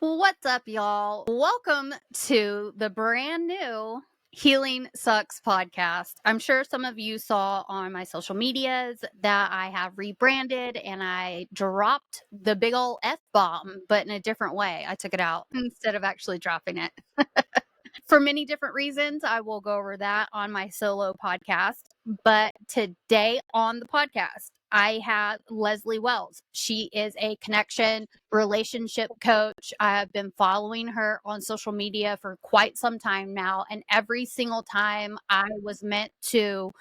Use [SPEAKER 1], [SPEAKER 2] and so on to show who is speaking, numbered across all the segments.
[SPEAKER 1] What's up, y'all? Welcome to the brand new Healing Sucks podcast. I'm sure some of you saw on my social medias that I have rebranded and I dropped the big ol' F bomb, but in a different way. I took it out instead of actually dropping it. For many different reasons. I will go over that on my solo podcast. But today on the podcast, I have Leslie Wells. She is a connection relationship coach. I have been following her on social media for quite some time now. And every single time I was meant to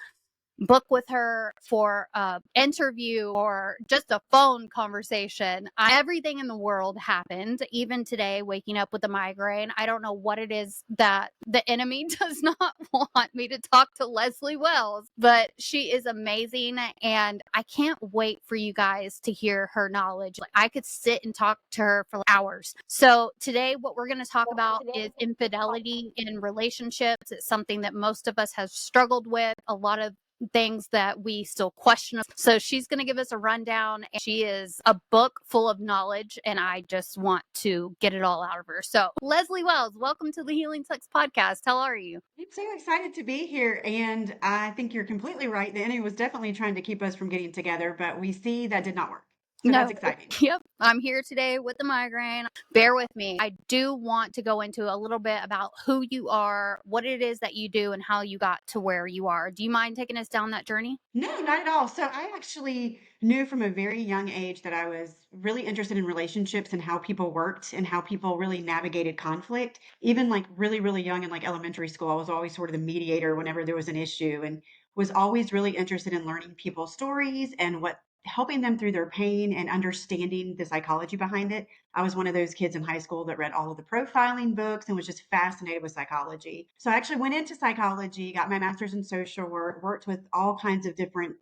[SPEAKER 1] book with her for an interview or just a phone conversation. Everything in the world happened. Even today, waking up with a migraine. I don't know what it is that the enemy does not want me to talk to Leslie Wells, but she is amazing. And I can't wait for you guys to hear her knowledge. I could sit and talk to her for hours. So today, what we're going to talk about is infidelity in relationships. It's something that most of us have struggled with. A lot of things that we still question. So she's going to give us a rundown. She is a book full of knowledge, and I just want to get it all out of her. So, Leslie Wells, welcome to the Healing Sex Podcast. How are you?
[SPEAKER 2] I'm so excited to be here, and I think you're completely right. The enemy was definitely trying to keep us from getting together, but we see that did not work. So that's
[SPEAKER 1] No.
[SPEAKER 2] exciting.
[SPEAKER 1] Yep. I'm here today with the migraine. Bear with me. I do want to go into a little bit about who you are, what it is that you do, and how you got to where you are. Do you mind taking us down that journey?
[SPEAKER 2] No, not at all. So I actually knew from a very young age that I was really interested in relationships and how people worked and how people really navigated conflict. Even like really, really young in like elementary school, I was always sort of the mediator whenever there was an issue and was always really interested in learning people's stories and what helping them through their pain and understanding the psychology behind it. I was one of those kids in high school that read all of the profiling books and was just fascinated with psychology. So I actually went into psychology, got my master's in social work, worked with all kinds of different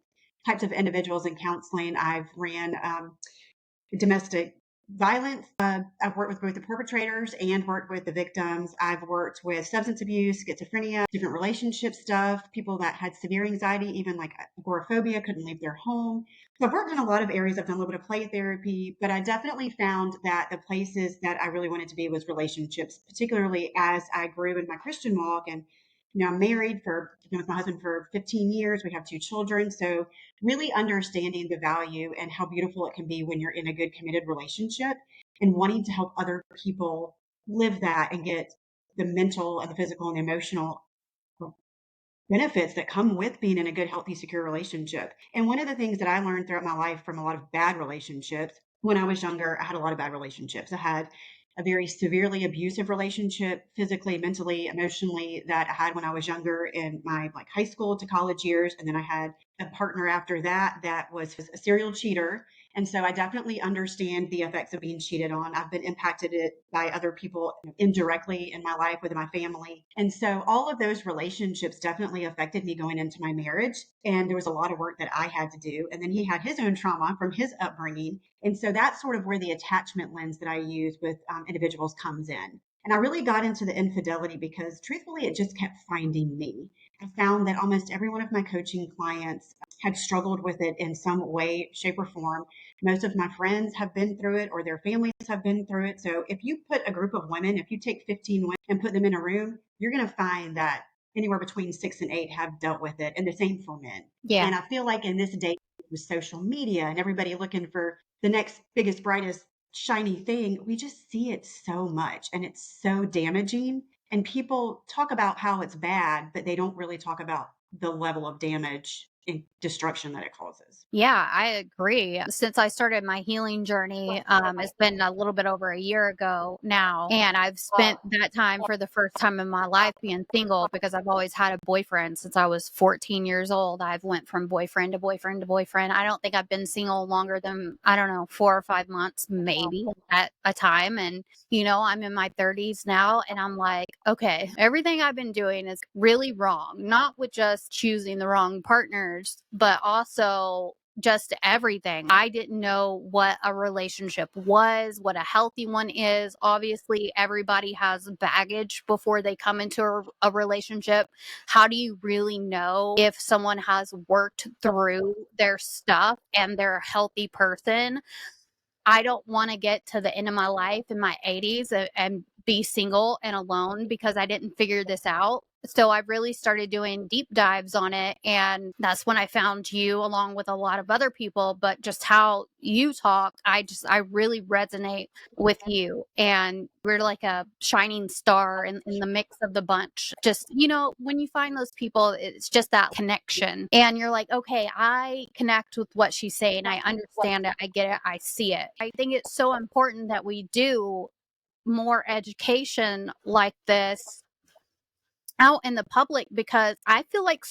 [SPEAKER 2] types of individuals in counseling. I've ran domestic violence. I've worked with both the perpetrators and worked with the victims. I've worked with substance abuse, schizophrenia, different relationship stuff, people that had severe anxiety, even like agoraphobia, couldn't leave their home. So I've worked in a lot of areas. I've done a little bit of play therapy, but I definitely found that the places that I really wanted to be was relationships, particularly as I grew in my Christian walk. And I'm married for, with my husband for 15 years. We have two children. So really understanding the value and how beautiful it can be when you're in a good committed relationship and wanting to help other people live that and get the mental and the physical and the emotional benefits that come with being in a good, healthy, secure relationship. And one of the things that I learned throughout my life from a lot of bad relationships, when I was younger, I had a lot of bad relationships. I had a very severely abusive relationship, physically, mentally, emotionally, that I had when I was younger in my like high school to college years. And then I had a partner after that that was a serial cheater. And so I definitely understand the effects of being cheated on. I've been impacted it by other people indirectly in my life with my family. And so all of those relationships definitely affected me going into my marriage. And there was a lot of work that I had to do. And then he had his own trauma from his upbringing. And so that's sort of where the attachment lens that I use with individuals comes in. And I really got into the infidelity because truthfully, it just kept finding me. I found that almost every one of my coaching clients had struggled with it in some way, shape, or form. Most of my friends have been through it or their families have been through it. So if you put a group of women, if you take 15 women and put them in a room, you're going to find that anywhere between 6 and 8 have dealt with it, and the same for men.
[SPEAKER 1] Yeah.
[SPEAKER 2] And I feel like in this day with social media and everybody looking for the next biggest, brightest, shiny thing, we just see it so much and it's so damaging. And people talk about how it's bad, but they don't really talk about the level of damage and destruction that it causes.
[SPEAKER 1] Yeah, I agree. Since I started my healing journey, it's been a little bit over a year ago now, and I've spent that time for the first time in my life being single because I've always had a boyfriend since I was 14 years old. I've went from boyfriend to boyfriend to boyfriend. I don't think I've been single longer than, I don't know, 4 or 5 months maybe at a time. And, I'm in my 30s now, and I'm like, okay, everything I've been doing is really wrong, not with just choosing the wrong partners, but also just everything. I didn't know what a relationship was, what a healthy one is. Obviously, everybody has baggage before they come into a relationship. How do you really know if someone has worked through their stuff and they're a healthy person? I don't want to get to the end of my life in my 80s and be single and alone because I didn't figure this out. So I really started doing deep dives on it. And that's when I found you along with a lot of other people. But just how you talk, I really resonate with you. And we're like a shining star in the mix of the bunch. Just, when you find those people, it's just that connection. And you're like, okay, I connect with what she's saying. I understand it. I get it. I see it. I think it's so important that we do more education like this out in the public because I feel like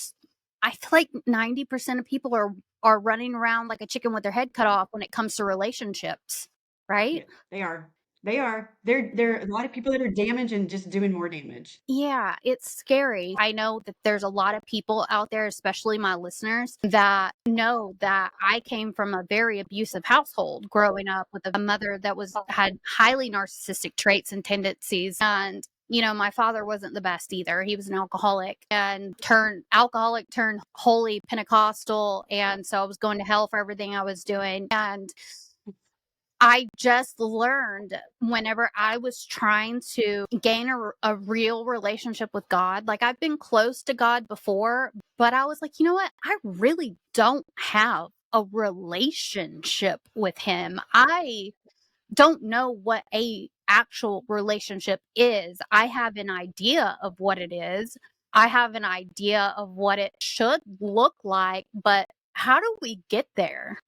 [SPEAKER 1] 90% of people are running around like a chicken with their head cut off when it comes to relationships, right?
[SPEAKER 2] Yeah, they are. They are. There are a lot of people that are damaged and just doing more damage.
[SPEAKER 1] Yeah, it's scary. I know that there's a lot of people out there, especially my listeners, that know that I came from a very abusive household growing up with a mother that had highly narcissistic traits and tendencies. And my father wasn't the best either. He was an alcoholic and turned holy Pentecostal. And so I was going to hell for everything I was doing. And I just learned whenever I was trying to gain a real relationship with God, like I've been close to God before, but I was like, you know what? I really don't have a relationship with Him. I don't know what a actual relationship is. I have an idea of what it is. I have an idea of what it should look like, but how do we get there,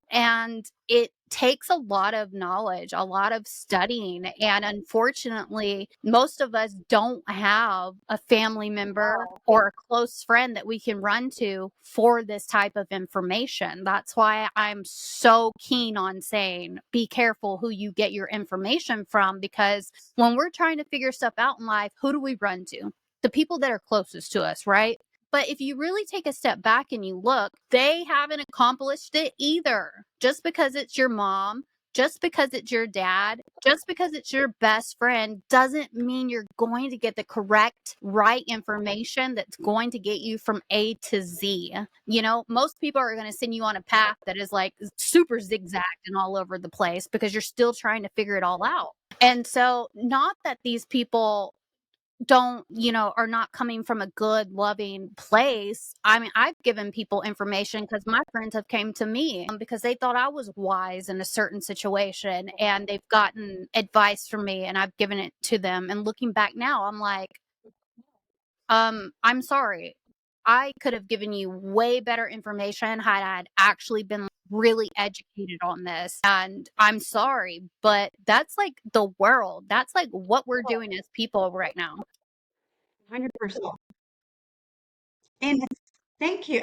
[SPEAKER 1] And it takes a lot of knowledge, a lot of studying, and unfortunately, most of us don't have a family member or a close friend that we can run to for this type of information. That's why I'm so keen on saying be careful who you get your information from, because when we're trying to figure stuff out in life, who do we run to? The people that are closest to us, right? But if you really take a step back and you look, they haven't accomplished it either. Just because it's your mom, just because it's your dad, just because it's your best friend doesn't mean you're going to get the correct, right information that's going to get you from A to Z. Most people are going to send you on a path that is like super zigzagged and all over the place because you're still trying to figure it all out. And so, not that these people are not coming from a good, loving place. I mean, I've given people information because my friends have came to me because they thought I was wise in a certain situation and they've gotten advice from me and I've given it to them. And looking back now, I'm like, I'm sorry. I could have given you way better information had I actually been really educated on this. And I'm sorry, but that's like the world. That's like what we're doing as people right now.
[SPEAKER 2] 100%. And thank you.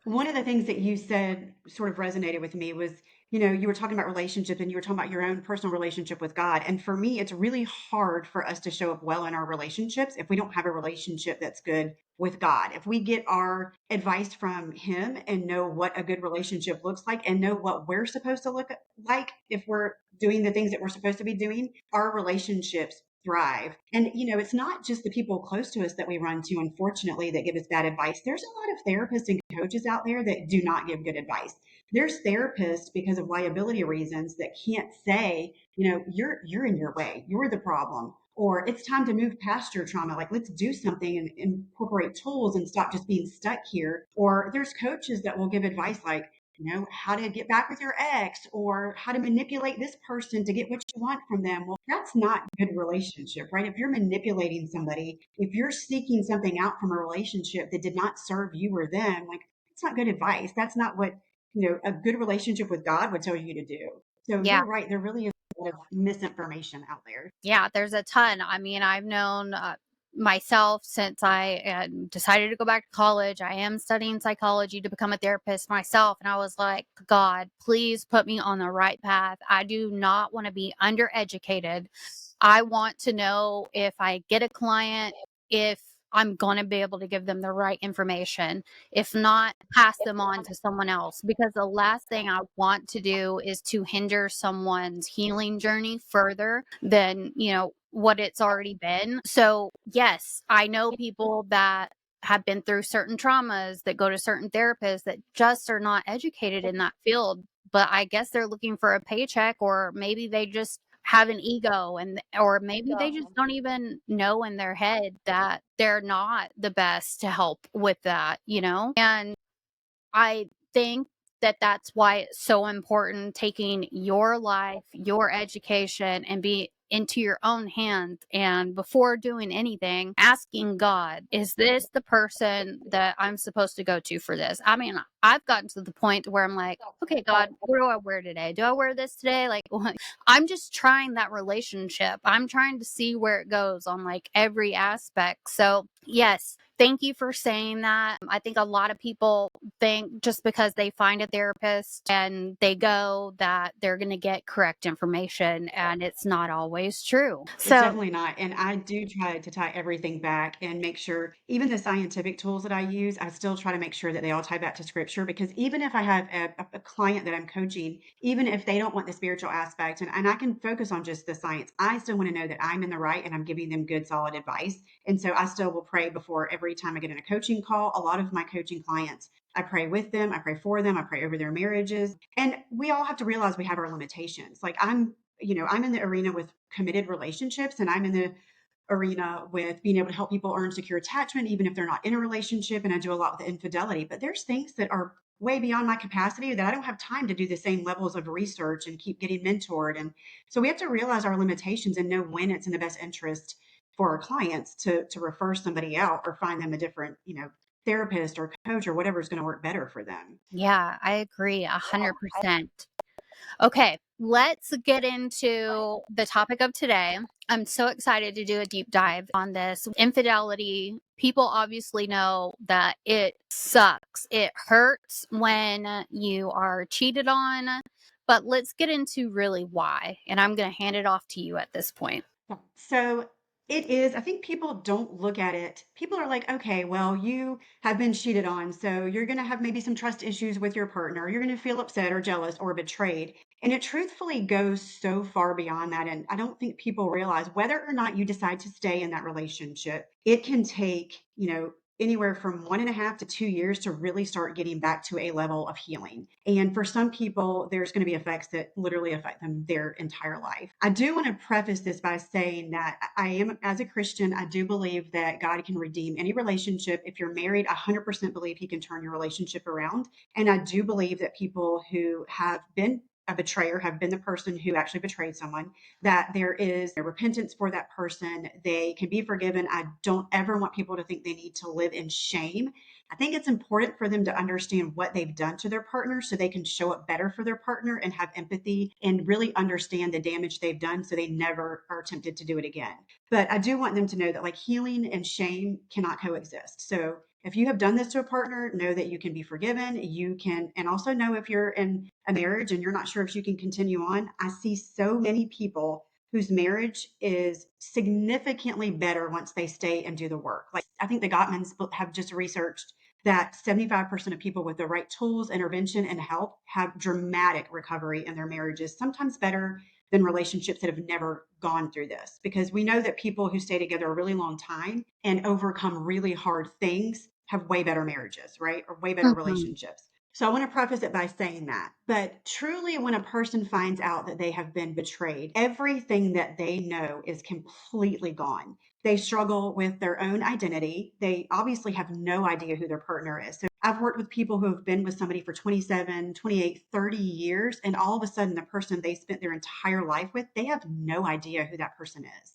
[SPEAKER 2] One of the things that you said sort of resonated with me was, you were talking about relationship and you were talking about your own personal relationship with God. And for me, it's really hard for us to show up well in our relationships if we don't have a relationship that's good with God. If we get our advice from Him and know what a good relationship looks like and know what we're supposed to look like if we're doing the things that we're supposed to be doing, our relationships thrive. And, it's not just the people close to us that we run to, unfortunately, that give us bad advice. There's a lot of therapists and coaches out there that do not give good advice. There's therapists because of liability reasons that can't say, you're in your way, you're the problem, or it's time to move past your trauma. Like, let's do something and incorporate tools and stop just being stuck here. Or there's coaches that will give advice like, how to get back with your ex or how to manipulate this person to get what you want from them. Well, that's not good relationship, right? If you're manipulating somebody, if you're seeking something out from a relationship that did not serve you or them, like, it's not good advice. That's not what, a good relationship with God would tell you to do. So
[SPEAKER 1] Yeah.
[SPEAKER 2] you're right. There really is a lot of misinformation out there.
[SPEAKER 1] Yeah, there's a ton. I mean, I've known myself since I decided to go back to college. I am studying psychology to become a therapist myself. And I was like, God, please put me on the right path. I do not want to be undereducated. I want to know if I get a client, if I'm going to be able to give them the right information. If not, pass them on to someone else, because the last thing I want to do is to hinder someone's healing journey further than, what it's already been. So, yes, I know people that have been through certain traumas that go to certain therapists that just are not educated in that field. but I guess they're looking for a paycheck, or maybe they just have an ego, or maybe they just don't even know in their head that they're not the best to help with that, And I think that that's why it's so important taking your life, your education, and be into your own hands. And before doing anything, asking God, is this the person that I'm supposed to go to for this? I mean, I've gotten to the point where I'm like, okay, God, what do I wear today? Do I wear this today? Like, I'm just trying that relationship. I'm trying to see where it goes on like every aspect. So, yes, thank you for saying that. I think a lot of people think just because they find a therapist and they go that they're going to get correct information, and it's not always true.
[SPEAKER 2] It's
[SPEAKER 1] So,
[SPEAKER 2] definitely not. And I do try to tie everything back and make sure, even the scientific tools that I use, I still try to make sure that they all tie back to scripture. Because even if I have a client that I'm coaching, even if they don't want the spiritual aspect and I can focus on just the science, I still want to know that I'm in the right and I'm giving them good, solid advice. And so I still will pray before every time I get in a coaching call. A lot of my coaching clients, I pray with them, I pray for them, I pray over their marriages. And we all have to realize we have our limitations. Like I'm in the arena with committed relationships, and I'm in the arena with being able to help people earn secure attachment, even if they're not in a relationship. And I do a lot with infidelity, but there's things that are way beyond my capacity that I don't have time to do the same levels of research and keep getting mentored. And so we have to realize our limitations and know when it's in the best interest for our clients to refer somebody out or find them a different, therapist or coach or whatever is going to work better for them.
[SPEAKER 1] yeah, I agree 100%. Okay, let's get into the topic of today. I'm so excited to do a deep dive on this. Infidelity, people obviously know that it sucks. It hurts when you are cheated on, but let's get into really why. And I'm going to hand it off to you at this point.
[SPEAKER 2] Yeah. So it is, I think people don't look at it. People are like, okay, well, you have been cheated on. So you're going to have maybe some trust issues with your partner. You're going to feel upset or jealous or betrayed. And it truthfully goes so far beyond that. And I don't think people realize whether or not you decide to stay in that relationship, it can take, anywhere from 1.5 to 2 years to really start getting back to a level of healing. And for some people, there's going to be effects that literally affect them their entire life. I do want to preface this by saying that I am, as a Christian, I do believe that God can redeem any relationship. If you're married, I 100% believe He can turn your relationship around. And I do believe that people who have been a betrayer have been the person who actually betrayed someone, that there is a repentance for that person. They can be forgiven. I don't ever want people to think they need to live in shame. I think it's important for them to understand what they've done to their partner so they can show up better for their partner and have empathy and really understand the damage they've done so they never are tempted to do it again. But I do want them to know that like healing and shame cannot coexist. So if you have done this to a partner, know that you can be forgiven. You can, and also know if you're in a marriage and you're not sure if you can continue on. I see so many people whose marriage is significantly better once they stay and do the work. Like I think the Gottmans have just researched that 75% of people with the right tools, intervention, and help have dramatic recovery in their marriages, sometimes better than relationships that have never gone through this. Because we know that people who stay together a really long time and overcome really hard things have way better marriages, right? Or way better
[SPEAKER 1] Mhm.
[SPEAKER 2] relationships. So I want to preface it by saying that. But truly, when a person finds out that they have been betrayed, everything that they know is completely gone. They struggle with their own identity. They obviously have no idea who their partner is. So I've worked with people who have been with somebody for 27, 28, 30 years, and all of a sudden, the person they spent their entire life with, they have no idea who that person is.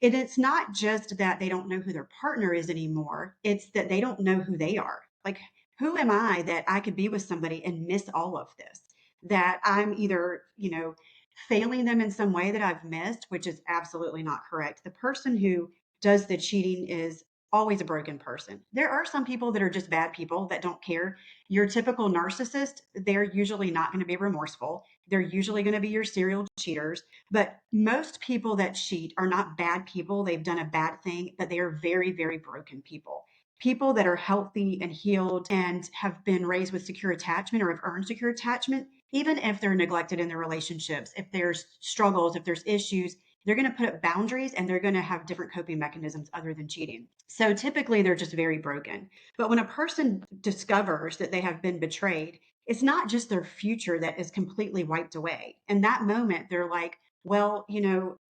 [SPEAKER 2] And it's not just that they don't know who their partner is anymore, it's that they don't know who they are. Like, who am I that I could be with somebody and miss all of this? That I'm either, failing them in some way that I've missed, which is absolutely not correct. The person who does the cheating is always a broken person. There are some people that are just bad people that don't care. Your typical narcissist, they're usually not going to be remorseful. They're usually going to be your serial cheaters. But most people that cheat are not bad people. They've done a bad thing, but they are very, very broken people. People that are healthy and healed and have been raised with secure attachment or have earned secure attachment, even if they're neglected in their relationships, if there's struggles, if there's issues, they're going to put up boundaries and they're going to have different coping mechanisms other than cheating. So typically they're just very broken. But when a person discovers that they have been betrayed, it's not just their future that is completely wiped away. In that moment, they're like, well,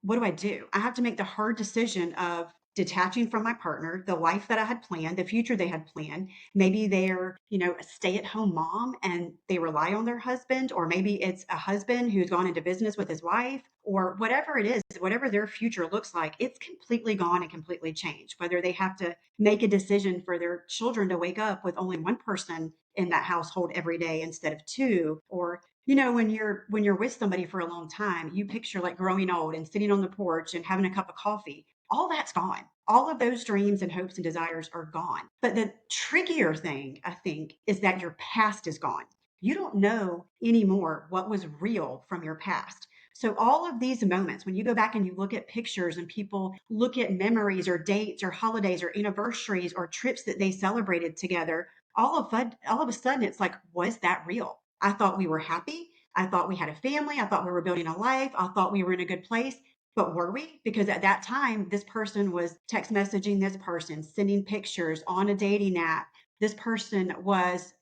[SPEAKER 2] what do I do? I have to make the hard decision of detaching from my partner, the life that I had planned, the future they had planned. Maybe they're, a stay at home mom and they rely on their husband, or maybe it's a husband who's gone into business with his wife, or whatever it is, whatever their future looks like, it's completely gone and completely changed. Whether they have to make a decision for their children to wake up with only one person in that household every day instead of two, or when you're with somebody for a long time, you picture like growing old and sitting on the porch and having a cup of coffee. All that's gone. All of those dreams and hopes and desires are gone. But the trickier thing, I think, is that your past is gone. You don't know anymore what was real from your past. So all of these moments, when you go back and you look at pictures and people look at memories or dates or holidays or anniversaries or trips that they celebrated together, all of a sudden it's like, was that real? I thought we were happy. I thought we had a family. I thought we were building a life. I thought we were in a good place. But were we? Because at that time, this person was text messaging this person, sending pictures on a dating app. This person was,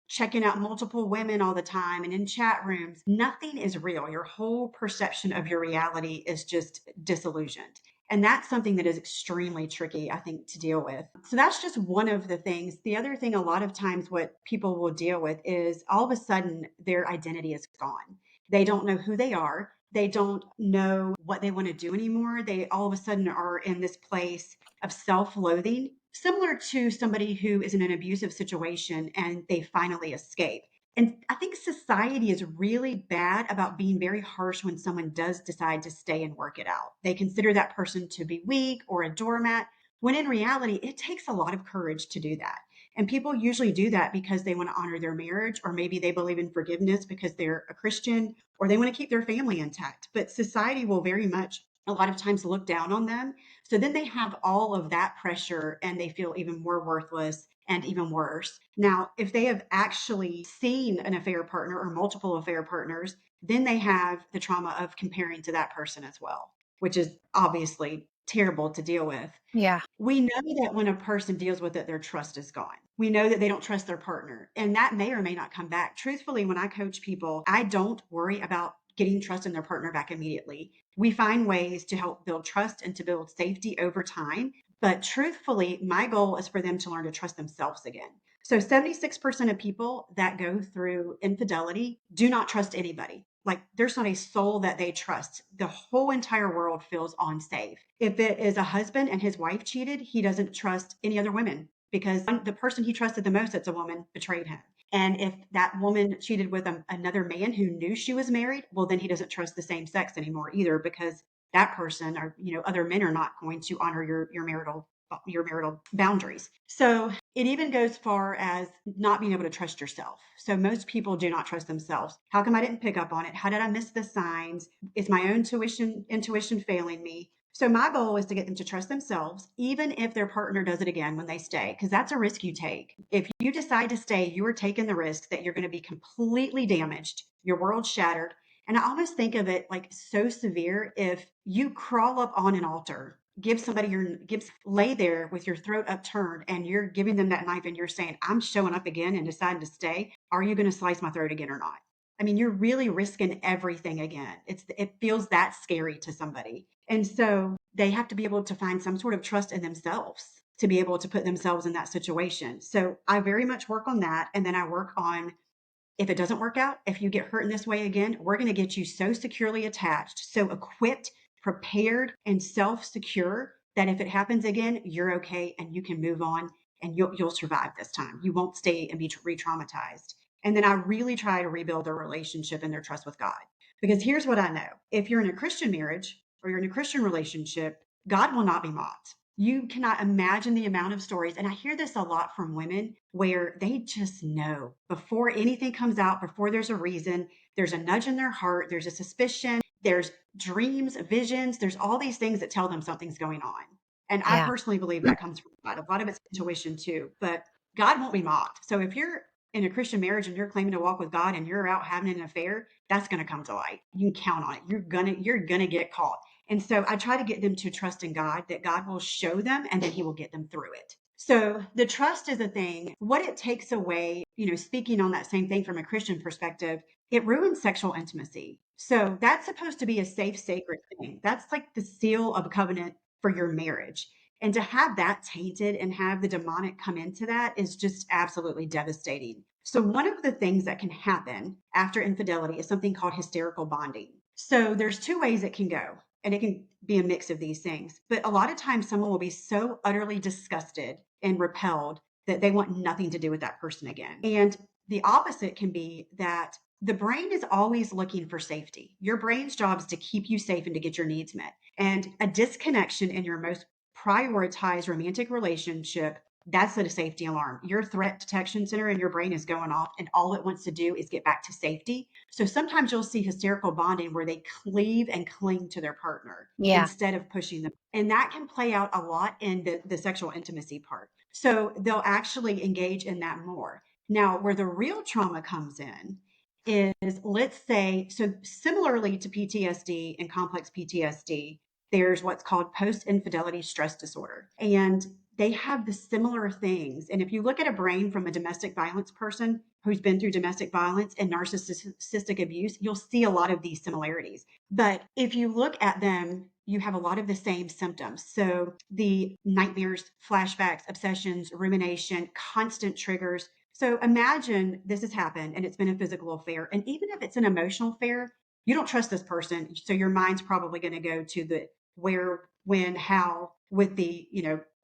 [SPEAKER 2] checking out multiple women all the time and in chat rooms. Nothing is real. Your whole perception of your reality is just disillusioned. And that's something that is extremely tricky, I think, to deal with. So that's just one of the things. The other thing, a lot of times, what people will deal with is all of a sudden their identity is gone. They don't know who they are. They don't know what they want to do anymore. They all of a sudden are in this place of self loathing, similar to somebody who is in an abusive situation and they finally escape. And I think society is really bad about being very harsh when someone does decide to stay and work it out. They consider that person to be weak or a doormat, when in reality, it takes a lot of courage to do that. And people usually do that because they want to honor their marriage, or maybe they believe in forgiveness because they're a Christian, or they want to keep their family intact. But society will very much a lot of times look down on them. So then they have all of that pressure and they feel even more worthless and even worse. Now, if they have actually seen an affair partner or multiple affair partners, then they have the trauma of comparing to that person as well, which is obviously terrible to deal with.
[SPEAKER 1] Yeah.
[SPEAKER 2] We know that when a person deals with it, their trust is gone. We know that they don't trust their partner, and that may or may not come back. Truthfully, when I coach people, I don't worry about getting trust in their partner back immediately. We find ways to help build trust and to build safety over time. But truthfully, my goal is for them to learn to trust themselves again. So 76% of people that go through infidelity do not trust anybody. Like there's not a soul that they trust. The whole entire world feels unsafe. If it is a husband and his wife cheated, he doesn't trust any other women because the person he trusted the most, that's a woman, betrayed him. And if that woman cheated with another man who knew she was married, well, then he doesn't trust the same sex anymore either, because that person or other men are not going to honor your marital boundaries. So it even goes far as not being able to trust yourself. So most people do not trust themselves. How come I didn't pick up on it? How did I miss the signs? Is my own intuition failing me? So my goal is to get them to trust themselves, even if their partner does it again when they stay, because that's a risk you take. If you decide to stay, you are taking the risk that you're going to be completely damaged, your world shattered. And I almost think of it like so severe. If you crawl up on an altar, lay there with your throat upturned, and you're giving them that knife and you're saying, I'm showing up again and deciding to stay, are you going to slice my throat again or not? I mean, you're really risking everything again. It feels that scary to somebody. And so they have to be able to find some sort of trust in themselves to be able to put themselves in that situation. So I very much work on that. And then I work on, if it doesn't work out, if you get hurt in this way again, we're going to get you so securely attached, so equipped, prepared, and self secure that if it happens again, you're okay and you can move on and you'll survive this time. You won't stay and be re traumatized. And then I really try to rebuild their relationship and their trust with God. Because here's what I know, if you're in a Christian marriage or you're in a Christian relationship, God will not be mocked. You cannot imagine the amount of stories. And I hear this a lot from women where they just know before anything comes out, before there's a reason, there's a nudge in their heart, there's a suspicion, there's dreams, visions, there's all these things that tell them something's going on. And I
[SPEAKER 1] Yeah.
[SPEAKER 2] personally believe that comes from God. A lot of it's intuition too, but God won't be mocked. So if you're in a Christian marriage and you're claiming to walk with God and you're out having an affair, that's going to come to light. You can count on it. You're gonna get caught. And so I try to get them to trust in God, that God will show them and then he will get them through it. So the trust is a thing. What it takes away, speaking on that same thing from a Christian perspective, it ruins sexual intimacy. So that's supposed to be a safe, sacred thing. That's like the seal of a covenant for your marriage. And to have that tainted and have the demonic come into that is just absolutely devastating. So, one of the things that can happen after infidelity is something called hysterical bonding. So, there's two ways it can go, and it can be a mix of these things. But a lot of times, someone will be so utterly disgusted and repelled that they want nothing to do with that person again. And the opposite can be that the brain is always looking for safety. Your brain's job is to keep you safe and to get your needs met. And a disconnection in your most prioritized romantic relationship, that's a safety alarm. Your threat detection center in your brain is going off, and all it wants to do is get back to safety. So sometimes you'll see hysterical bonding where they cleave and cling to their partner
[SPEAKER 1] Yeah.
[SPEAKER 2] instead of pushing them. And that can play out a lot in the sexual intimacy part. So they'll actually engage in that more. Now, where the real trauma comes in is, let's say, so similarly to PTSD and complex PTSD, there's what's called post infidelity stress disorder. And they have the similar things. And if you look at a brain from a domestic violence person who's been through domestic violence and narcissistic abuse, you'll see a lot of these similarities. But if you look at them, you have a lot of the same symptoms. So the nightmares, flashbacks, obsessions, rumination, constant triggers. So imagine this has happened and it's been a physical affair. And even if it's an emotional affair, you don't trust this person. So your mind's probably going to go to the where, when, how, with the,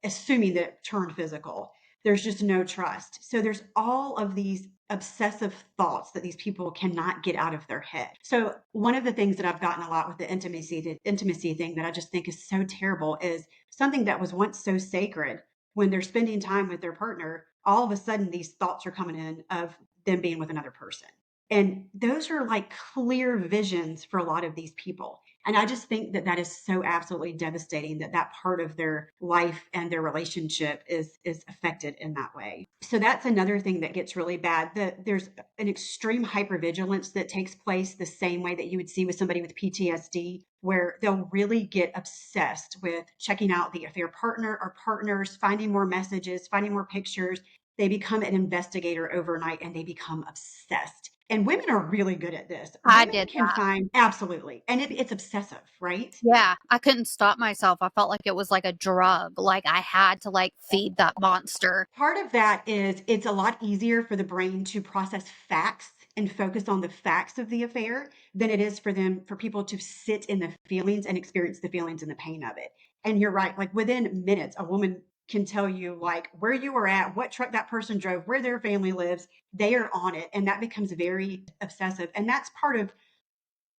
[SPEAKER 2] assuming that it turned physical. There's just no trust. So there's all of these obsessive thoughts that these people cannot get out of their head. So one of the things that I've gotten a lot with the intimacy thing that I just think is so terrible is something that was once so sacred. When they're spending time with their partner, all of a sudden these thoughts are coming in of them being with another person. And those are like clear visions for a lot of these people. And I just think that that is so absolutely devastating that that part of their life and their relationship is affected in that way. So that's another thing that gets really bad. There's an extreme hypervigilance that takes place the same way that you would see with somebody with PTSD, where they'll really get obsessed with checking out the affair partner or partners, finding more messages, finding more pictures. They become an investigator overnight and they become obsessed. And women are really good at this.
[SPEAKER 1] I
[SPEAKER 2] Women
[SPEAKER 1] did
[SPEAKER 2] can
[SPEAKER 1] that.
[SPEAKER 2] find absolutely, and it's obsessive, right?
[SPEAKER 1] Yeah, I couldn't stop myself. I felt like it was like a drug. Like I had to like feed that monster.
[SPEAKER 2] Part of that is it's a lot easier for the brain to process facts and focus on the facts of the affair than it is for people to sit in the feelings and experience the feelings and the pain of it. And you're right, like within minutes, a woman can tell you like where you were at, what truck that person drove, where their family lives. They are on it, and that becomes very obsessive. And that's part of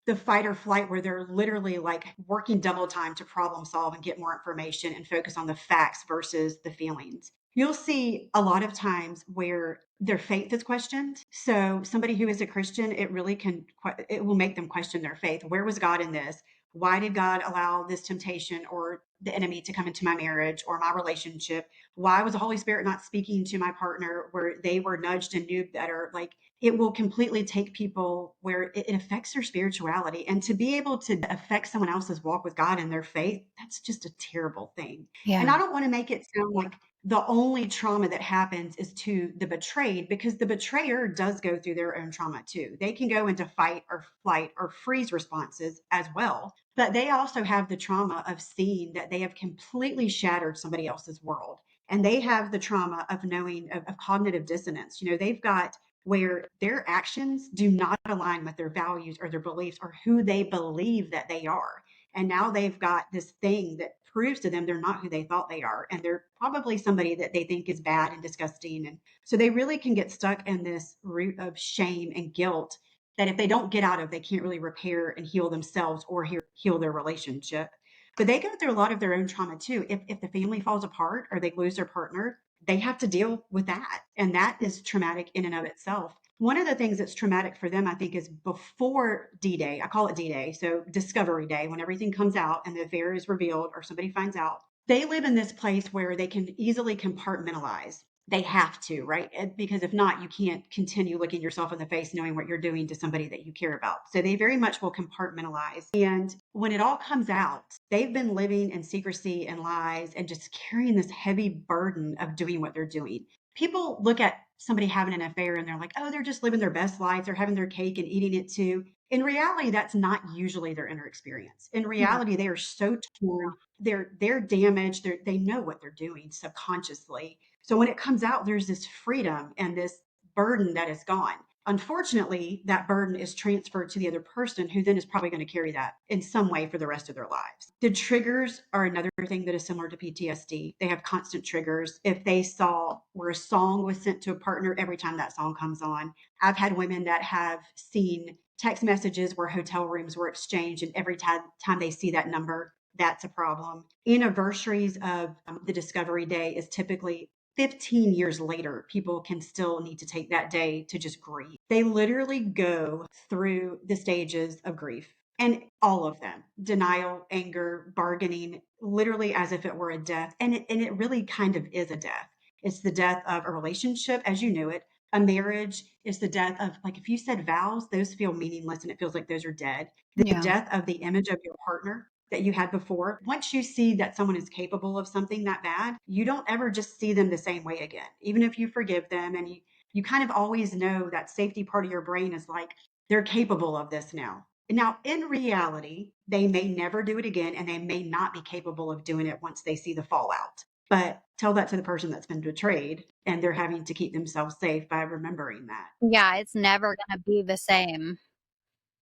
[SPEAKER 2] the fight or flight where they're literally like working double time to problem solve and get more information and focus on the facts versus the feelings. You'll see a lot of times where their faith is questioned. So somebody who is a Christian, it will make them question their faith. Where was God in this? Why did God allow this temptation or the enemy to come into my marriage or my relationship? Why was the Holy Spirit not speaking to my partner where they were nudged and knew better? Like, it will completely take people where it affects their spirituality. And to be able to affect someone else's walk with God and their faith, that's just a terrible thing. And
[SPEAKER 1] Yeah.
[SPEAKER 2] I don't want to make it sound like the only trauma that happens is to the betrayed, because the betrayer does go through their own trauma too. They can go into fight or flight or freeze responses as well, but they also have the trauma of seeing that they have completely shattered somebody else's world. And they have the trauma of knowing of cognitive dissonance. They've got where their actions do not align with their values or their beliefs or who they believe that they are. And now they've got this thing that proves to them they're not who they thought they are. And they're probably somebody that they think is bad and disgusting. And so they really can get stuck in this root of shame and guilt that if they don't get out of, they can't really repair and heal themselves or heal their relationship. But they go through a lot of their own trauma too. If the family falls apart or they lose their partner, they have to deal with that. And that is traumatic in and of itself. One of the things that's traumatic for them, I think, is before D Day. I call it D Day. So Discovery Day, when everything comes out and the affair is revealed or somebody finds out, they live in this place where they can easily compartmentalize. they have to, right? Because if not, you can't continue looking yourself in the face knowing what you're doing to somebody that you care about. So they very much will compartmentalize. And when it all comes out, they've been living in secrecy and lies and just carrying this heavy burden of doing what they're doing. People look at somebody having an affair and they're like, oh, they're just living their best life. They're having their cake and eating it too. In reality, that's not usually their inner experience. In
[SPEAKER 1] No.
[SPEAKER 2] reality, they are so torn. They're damaged. They know what they're doing subconsciously. So when it comes out, there's this freedom and this burden that is gone. Unfortunately, that burden is transferred to the other person who then is probably going to carry that in some way for the rest of their lives. The triggers are another thing that is similar to PTSD. They have constant triggers. If they saw where a song was sent to a partner every time that song comes on, I've had women that have seen text messages where hotel rooms were exchanged, and every time they see that number, that's a problem. Anniversaries of the discovery day is typically 15 years later. People can still need to take that day to just grieve. They literally go through the stages of grief, and all of them: denial, anger, bargaining, literally as if it were a death. And it really kind of is a death. It's the death of a relationship as you knew it. A marriage is the death of, like, if you said vows, those feel meaningless and it feels like those are dead. The
[SPEAKER 1] Yeah.
[SPEAKER 2] death of the image of your partner that you had before. Once you see that someone is capable of something that bad, you don't ever just see them the same way again. Even if you forgive them, and you kind of always know that safety part of your brain is like, they're capable of this now. Now, in reality, they may never do it again, and they may not be capable of doing it once they see the fallout. But tell that to the person that's been betrayed, and they're having to keep themselves safe by remembering that.
[SPEAKER 1] Yeah, it's never gonna be the same,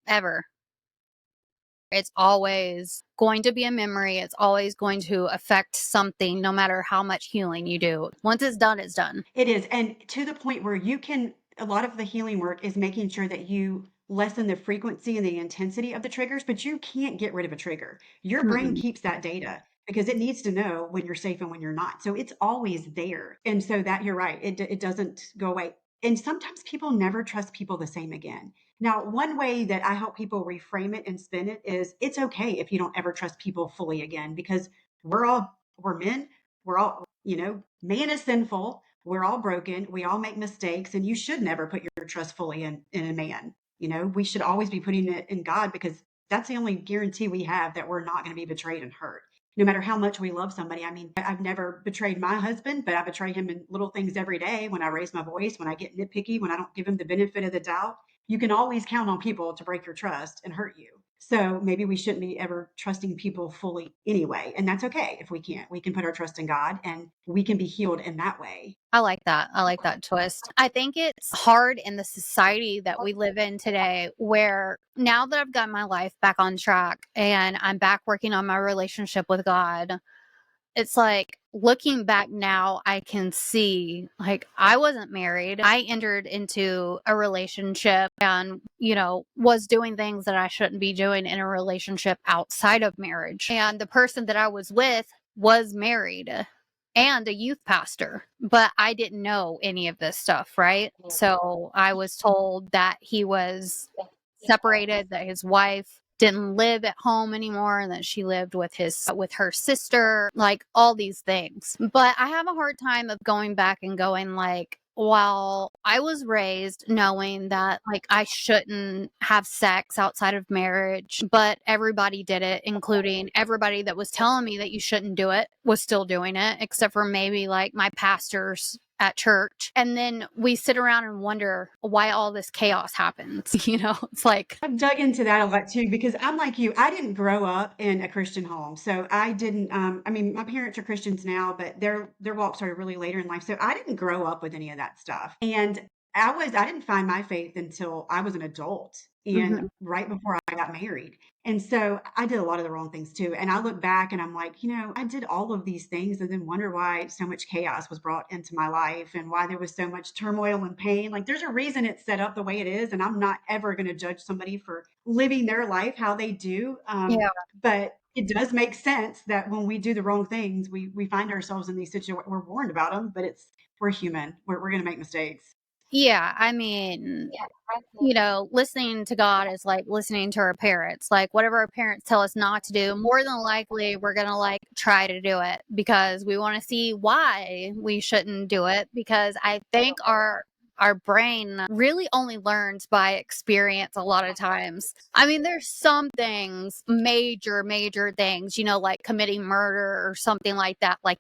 [SPEAKER 1] ever. It's always going to be a memory, it's always going to affect something no matter how much healing you do. Once it's done, it's done.
[SPEAKER 2] It is, and to the point where you can, a lot of the healing work is making sure that you lessen the frequency and the intensity of the triggers, but you can't get rid of a trigger. Your brain
[SPEAKER 1] Mm-mm.
[SPEAKER 2] keeps that data because it needs to know when you're safe and when you're not. So it's always there. And so that, you're right, it doesn't go away. And sometimes people never trust people the same again. Now, one way that I help people reframe it and spin it is, it's okay if you don't ever trust people fully again, because we're men, we're all, man is sinful, we're all broken. We all make mistakes, and you should never put your trust fully in a man. We should always be putting it in God, because that's the only guarantee we have that we're not going to be betrayed and hurt. No matter how much we love somebody. I mean, I've never betrayed my husband, but I betray him in little things every day: when I raise my voice, when I get nitpicky, when I don't give him the benefit of the doubt. You can always count on people to break your trust and hurt you. So maybe we shouldn't be ever trusting people fully anyway. And that's okay if we can't. We can put our trust in God, and we can be healed in that way.
[SPEAKER 1] I like that. I like that twist. I think it's hard in the society that we live in today, where now that I've got my life back on track and I'm back working on my relationship with God, it's like, looking back now, I can see, like, I wasn't married. I entered into a relationship and, was doing things that I shouldn't be doing in a relationship outside of marriage. And the person that I was with was married and a youth pastor, but I didn't know any of this stuff, right? So I was told that he was separated, that his wife didn't live at home anymore, and that she lived with her sister, like all these things. But I have a hard time of going back and going, like, well, I was raised knowing that, like, I shouldn't have sex outside of marriage, but everybody did it, including everybody that was telling me that you shouldn't do it was still doing it, except for maybe like my pastors at church. And then we sit around and wonder why all this chaos happens. It's like,
[SPEAKER 2] I've dug into that a lot too, because I'm like you. I didn't grow up in a Christian home, so I didn't. I mean, my parents are Christians now, but their walk started really later in life, so I didn't grow up with any of that stuff. And I didn't find my faith until I was an adult and
[SPEAKER 1] mhm.
[SPEAKER 2] right before I got married. And so I did a lot of the wrong things too. And I look back and I'm like, I did all of these things and then wonder why so much chaos was brought into my life and why there was so much turmoil and pain. Like, there's a reason it's set up the way it is. And I'm not ever going to judge somebody for living their life how they do.
[SPEAKER 1] Yeah,
[SPEAKER 2] But it does make sense that when we do the wrong things, we find ourselves in these situations. We're warned about them, but we're human. We're going to make mistakes.
[SPEAKER 1] Yeah, I mean, listening to God is like listening to our parents. Like, whatever our parents tell us not to do, more than likely we're gonna, like, try to do it because we wanna see why we shouldn't do it, because I think our brain really only learns by experience a lot of times. I mean, there's some things, major things, like committing murder or something like that, like,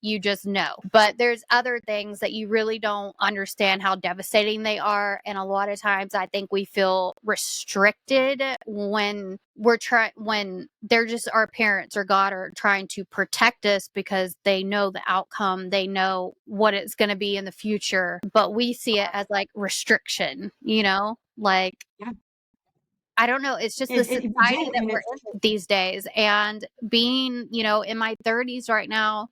[SPEAKER 1] you just know. But there's other things that you really don't understand how devastating they are. And a lot of times I think we feel restricted when when they're just our parents or God are trying to protect us because they know the outcome, they know what it's going to be in the future. But we see it as like restriction, like,
[SPEAKER 2] Yeah.
[SPEAKER 1] I don't know. It's just the
[SPEAKER 2] We
[SPEAKER 1] society
[SPEAKER 2] do,
[SPEAKER 1] that
[SPEAKER 2] and
[SPEAKER 1] we're
[SPEAKER 2] it's
[SPEAKER 1] in these days. And being, in my 30s right now,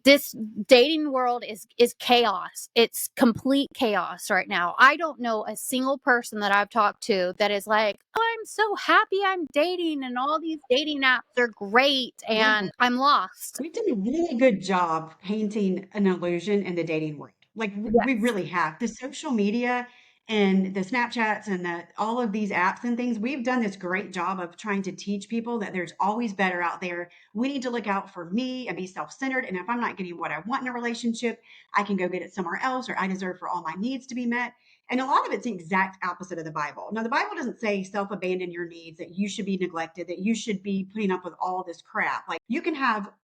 [SPEAKER 1] this dating world is chaos. It's complete chaos right now. I don't know a single person that I've talked to that is like, "Oh, I'm so happy I'm dating and all these dating apps are great
[SPEAKER 2] yeah.
[SPEAKER 1] and I'm lost."
[SPEAKER 2] We've done a really good job painting an illusion in the dating world. Like we
[SPEAKER 1] Yes.
[SPEAKER 2] really have. The social media and the Snapchats and all of these apps and things, we've done this great job of trying to teach people that there's always better out there. We need to look out for me and be self-centered. And if I'm not getting what I want in a relationship, I can go get it somewhere else, or I deserve for all my needs to be met. And a lot of it's the exact opposite of the Bible. Now, the Bible doesn't say self-abandon your needs, that you should be neglected, that you should be putting up with all this crap. Like you can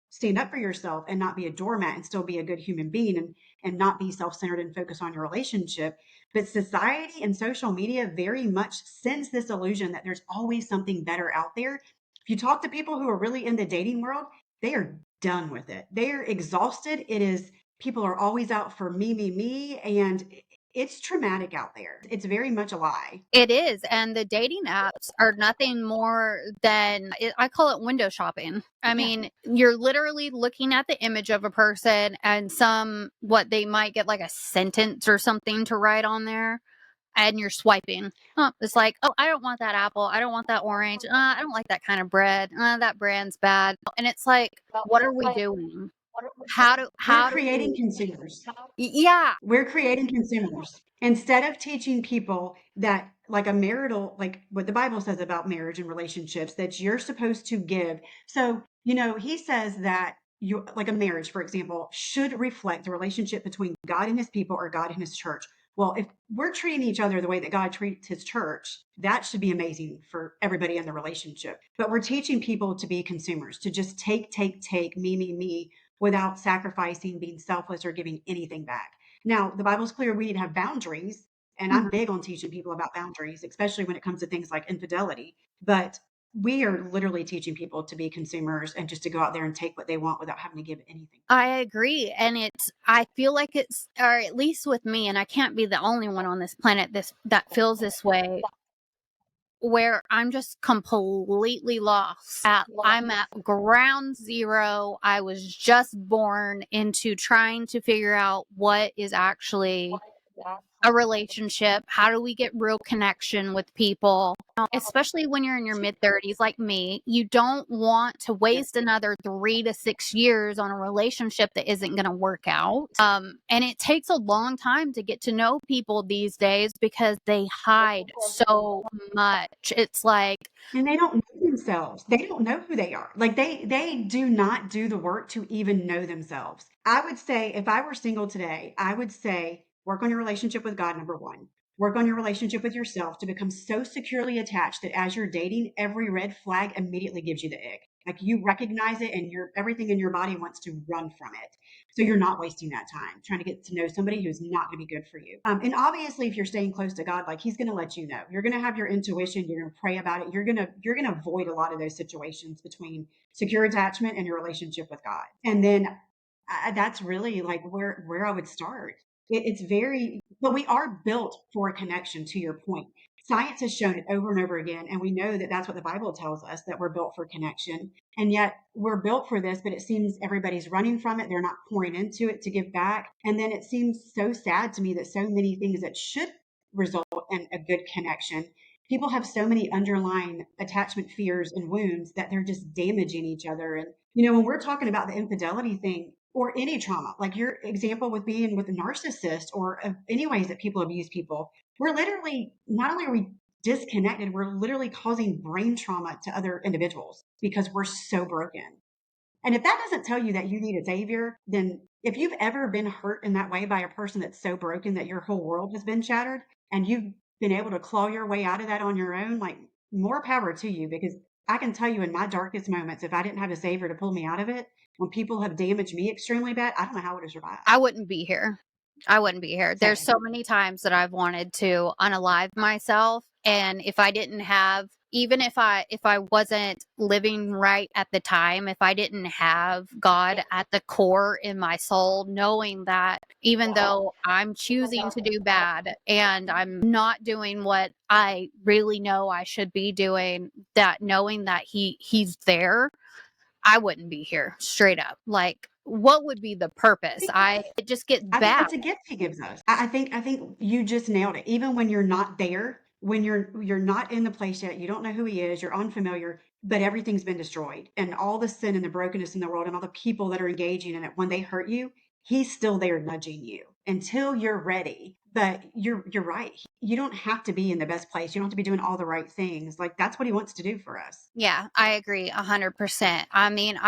[SPEAKER 2] stand up for yourself and not be a doormat and still be a good human being, and not be self-centered and focus on your relationship. But society and social media very much sends this illusion that there's always something better out there. If you talk to people who are really in the dating world, they are done with it. They are exhausted. It is People are always out for me, and it's traumatic out there. It's very much a lie.
[SPEAKER 1] It is. And the dating apps are nothing more than, I call it window shopping. I
[SPEAKER 2] Yeah.
[SPEAKER 1] mean, you're literally looking at the image of a person and what they might get like a sentence or something to write on there, and you're swiping. It's like, oh, I don't want that apple. I don't want that orange. I don't like that kind of bread. That brand's bad. And it's like, what are we doing?
[SPEAKER 2] We're
[SPEAKER 1] How do
[SPEAKER 2] creating
[SPEAKER 1] we?
[SPEAKER 2] consumers.
[SPEAKER 1] Yeah,
[SPEAKER 2] We're creating consumers instead of teaching people that, like, like what the Bible says about marriage and relationships, that you're supposed to give. So, he says that like a marriage, for example, should reflect the relationship between God and his people, or God and his church. Well, if we're treating each other the way that God treats his church, that should be amazing for everybody in the relationship. But we're teaching people to be consumers, to just take, me, without sacrificing, being selfless, or giving anything back. Now, the Bible's clear we need to have boundaries, and I'm
[SPEAKER 1] mhm.
[SPEAKER 2] big on teaching people about boundaries, especially when it comes to things like infidelity. But we are literally teaching people to be consumers and just to go out there and take what they want without having to give anything.
[SPEAKER 1] I agree. And I feel like or at least with me, and I can't be the only one on this planet that feels this way, where I'm just completely lost. I'm at ground zero. I was just born into trying to figure out what is actually a relationship. How do we get real connection with people? Especially when you're in your mid 30s, like me, you don't want to waste another 3 to 6 years on a relationship that isn't going to work out. And it takes a long time to get to know people these days because they hide so much. It's like,
[SPEAKER 2] And they don't know themselves. They don't know who they are. Like they do not do the work to even know themselves. I would say if I were single today, I would say work on your relationship with God, number one. Work on your relationship with yourself to become so securely attached that as you're dating, every red flag immediately gives you the ick. Like you recognize it, and everything in your body wants to run from it. So you're not wasting that time trying to get to know somebody who's not going to be good for you. And obviously, if you're staying close to God, like He's going to let you know. You're going to have your intuition. You're going to pray about it. You're going to avoid a lot of those situations between secure attachment and your relationship with God. And then that's really like where I would start. It's very, but we are built for a connection. To your point, science has shown it over and over again, and we know that that's what the Bible tells us, that we're built for connection. And yet we're built for this, but it seems everybody's running from it. They're not pouring into it to give back. And then it seems so sad to me that so many things that should result in a good connection, people have so many underlying attachment fears and wounds that they're just damaging each other. And when we're talking about the infidelity thing, or any trauma. Like your example with being with a narcissist or any ways that people abuse people, we're literally, not only are we disconnected, we're literally causing brain trauma to other individuals because we're so broken. And if that doesn't tell you that you need a savior, then if you've ever been hurt in that way by a person that's so broken that your whole world has been shattered and you've been able to claw your way out of that on your own, like more power to you. Because I can tell you in my darkest moments, if I didn't have a savior to pull me out of it, when people have damaged me extremely bad, I don't know how I would have survived.
[SPEAKER 1] I wouldn't be here. I wouldn't be here. There's
[SPEAKER 2] Same.
[SPEAKER 1] so many times that I've wanted to unalive myself, and if I didn't have, even if I wasn't living right at the time, if I didn't have God at the core in my soul, knowing that even though I'm choosing to do bad and I'm not doing what I really know I should be doing, that knowing that he's there, I wouldn't be here, straight up. Like, what would be the purpose? It just gets
[SPEAKER 2] I think
[SPEAKER 1] bad.
[SPEAKER 2] it's a gift he gives us. I think you just nailed it. Even when you're not there, when you're not in the place yet, you don't know who he is, you're unfamiliar, but everything's been destroyed. And all the sin and the brokenness in the world and all the people that are engaging in it, when they hurt you, he's still there nudging you until you're ready. But you're right. You don't have to be in the best place. You don't have to be doing all the right things. Like that's what he wants to do for us.
[SPEAKER 1] Yeah, I agree 100%. I mean,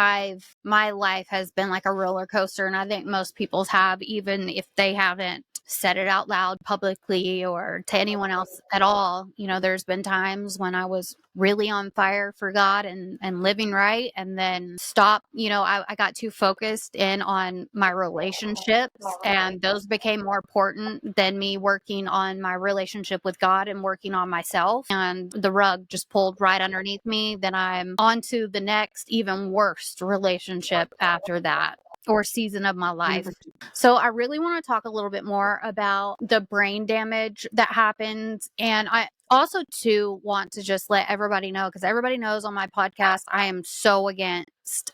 [SPEAKER 1] my life has been like a roller coaster, and I think most people's have, even if they haven't said it out loud publicly or to anyone else at all. You know, there's been times when I was really on fire for God and living right, and then stop. You know, I got too focused in on my relationships, and those became more important than me working on my relationship with God and working on myself. And the rug just pulled right underneath me. Then I'm on to the next, even worst relationship after that, or season of my life.
[SPEAKER 2] 100%.
[SPEAKER 1] So I really want to talk a little bit more about the brain damage that happens. And I also too want to just let everybody know, because everybody knows on my podcast, I am so against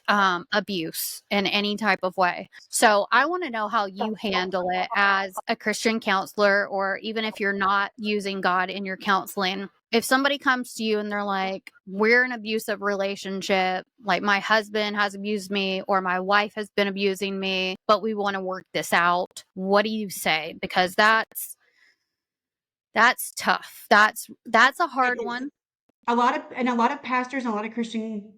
[SPEAKER 1] abuse in any type of way. So I want to know how you handle it as a Christian counselor, or even if you're not using God in your counseling. If somebody comes to you and they're like, we're in an abusive relationship, like my husband has abused me or my wife has been abusing me, but we want to work this out, what do you say? Because that's tough. That's a
[SPEAKER 2] It
[SPEAKER 1] hard
[SPEAKER 2] is.
[SPEAKER 1] one.
[SPEAKER 2] A lot of pastors and a lot of Christian